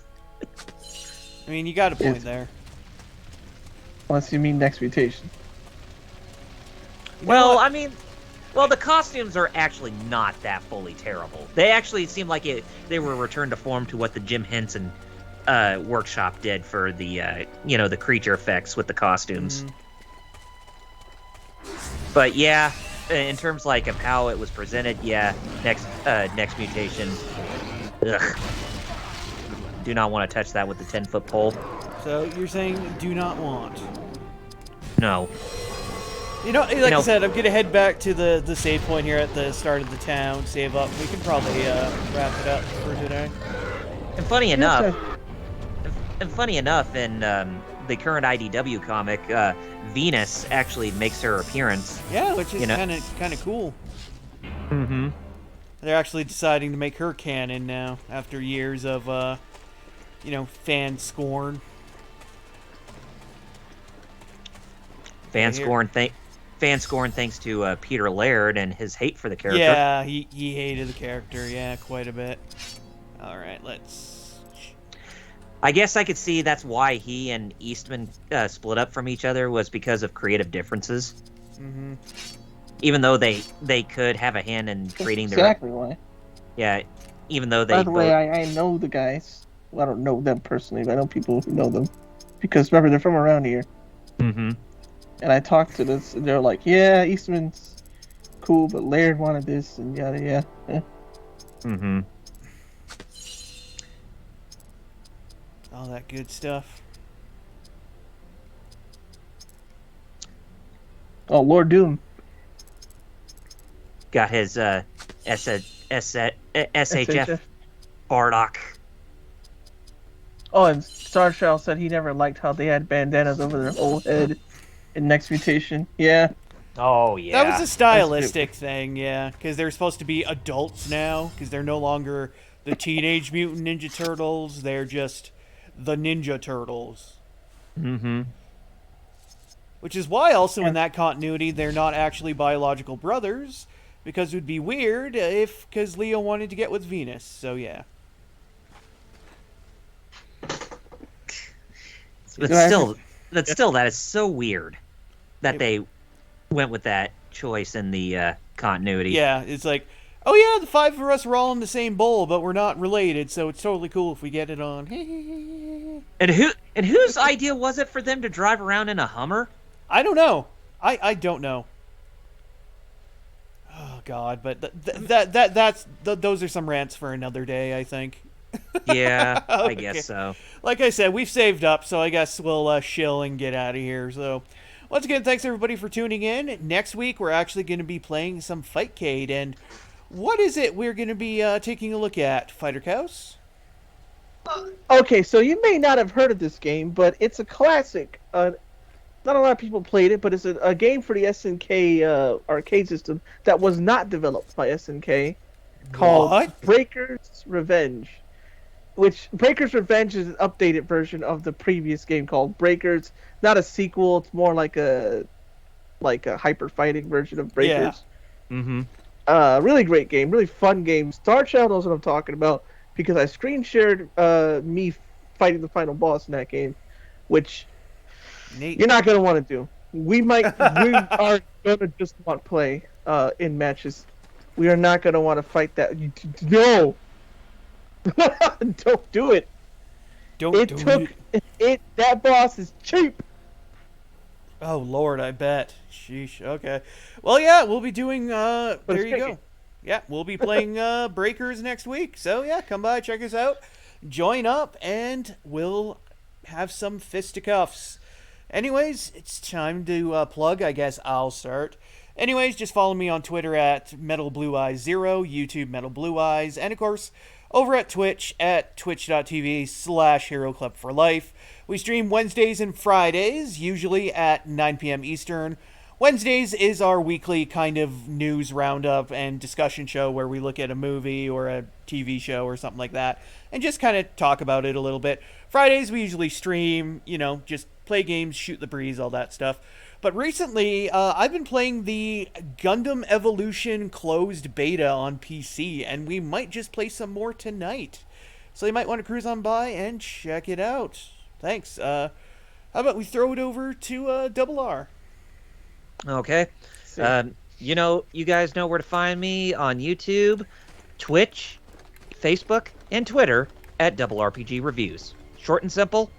I mean, you got a point It's- there. Unless you mean Next Mutation. Well, I mean, the costumes are actually not that fully terrible. They actually seem like they were returned to form to what the Jim Henson workshop did for the the creature effects with the costumes. But yeah, in terms of how it was presented, yeah, next mutation. Ugh. Do not want to touch that with the 10-foot pole. So you're saying do not want. No. Like I said, I'm gonna head back to the save point here at the start of the town, save up. We can probably wrap it up for today. And funny enough, in the current IDW comic, Venus actually makes her appearance. Yeah, which is You know- kind of cool. Mm-hmm. They're actually deciding to make her canon now after years of fan scorn. Fan Here. scorn thanks to Peter Laird and his hate for the character. Yeah, he hated the character, yeah, quite a bit. All right, let's. I guess I could see that's why he and Eastman split up from each other, was because of creative differences. Mm-hmm. Even though they could have a hand in creating Exactly why. yeah, even though they By the way, both- I know the guys. Well, I don't know them personally, but I know people who know them because remember they're from around here. Mm-hmm. And I talked to this, and they're like, "Yeah, Eastman's cool, but Laird wanted this, and yada yada." Mm-hmm. All that good stuff. Oh, Lord Doom. Got his SHF SHF. Bardock. Oh, and Star Child said he never liked how they had bandanas over their whole head in Next Mutation. Yeah. Oh yeah. That was a stylistic thing, yeah, because they're supposed to be adults now, because they're no longer the Teenage Mutant Ninja Turtles, they're just the Ninja Turtles. Mm-hmm. Which is why also in that continuity they're not actually biological brothers, because it would be weird because Leo wanted to get with Venus, so yeah. But still, that is so weird that they went with that choice in the continuity. Yeah, it's like, oh yeah, the five of us are all in the same bowl, but we're not related, so it's totally cool if we get it on. And whose idea was it for them to drive around in a Hummer? I don't know. I don't know. Oh God, but those are some rants for another day, I think. Yeah, I Okay. guess so. Like I said, we've saved up, so I guess we'll shill and get out of here. So, once again, thanks everybody for tuning in. Next week, we're actually going to be playing some Fightcade, and what is it we're going to be taking a look at, Fighter Cows? Okay, so you may not have heard of this game, but it's a classic. Not a lot of people played it, but it's a game for the SNK arcade system that was not developed by SNK called What? Breaker's Revenge. Which Breaker's Revenge is an updated version of the previous game called Breakers. Not a sequel; it's more like a hyper fighting version of Breakers. Yeah. Mm-hmm. Really great game, really fun game. Star Child knows what I'm talking about because I screen shared me fighting the final boss in that game, which Neat. you're not gonna want to do. We are gonna just want to play in matches. We are not gonna want to fight that. No, don't do it. Don't do it. That boss is cheap. Oh Lord, I bet. Sheesh. Okay. Well, yeah, we'll be doing. There it's you go. tricky. Yeah, we'll be playing Breakers next week. So yeah, come by, check us out, join up, and we'll have some fisticuffs. Anyways, it's time to plug. I guess I'll start. Anyways, just follow me on Twitter at MetalBlueEyes0, YouTube Metal Blue Eyes, and of course, over at Twitch at twitch.tv/HeroClub4Life. We stream Wednesdays and Fridays, usually at 9 p.m. Eastern. Wednesdays is our weekly kind of news roundup and discussion show where we look at a movie or a TV show or something like that and just kind of talk about it a little bit. Fridays we usually stream, just play games, shoot the breeze, all that stuff. But recently, I've been playing the Gundam Evolution closed beta on PC, and we might just play some more tonight. So you might want to cruise on by and check it out. Thanks. How about we throw it over to Double R? Okay. You guys know where to find me on YouTube, Twitch, Facebook, and Twitter at Double RPG Reviews. Short and simple,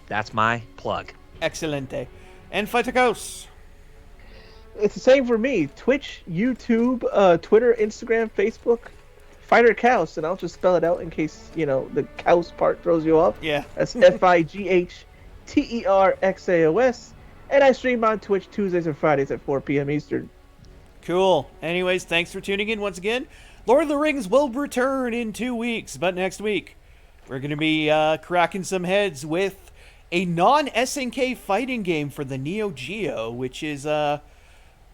that's my plug. Excelente. And Fightercos. It's the same for me. Twitch, YouTube, Twitter, Instagram, Facebook, Fighter Cows, and I'll just spell it out in case the cows part throws you off. Yeah. That's FIGHTERXAOS, and I stream on Twitch Tuesdays and Fridays at 4 p.m. Eastern. Cool. Anyways, thanks for tuning in once again. Lord of the Rings will return in 2 weeks, but next week we're going to be cracking some heads with a non-SNK fighting game for the Neo Geo, which is a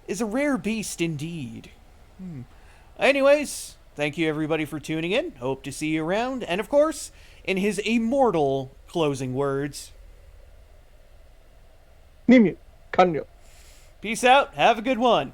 rare beast indeed. Anyways, thank you everybody for tuning in. Hope to see you around. And of course, in his immortal closing words, Nimyu, Kanyo. peace out. Have a good one.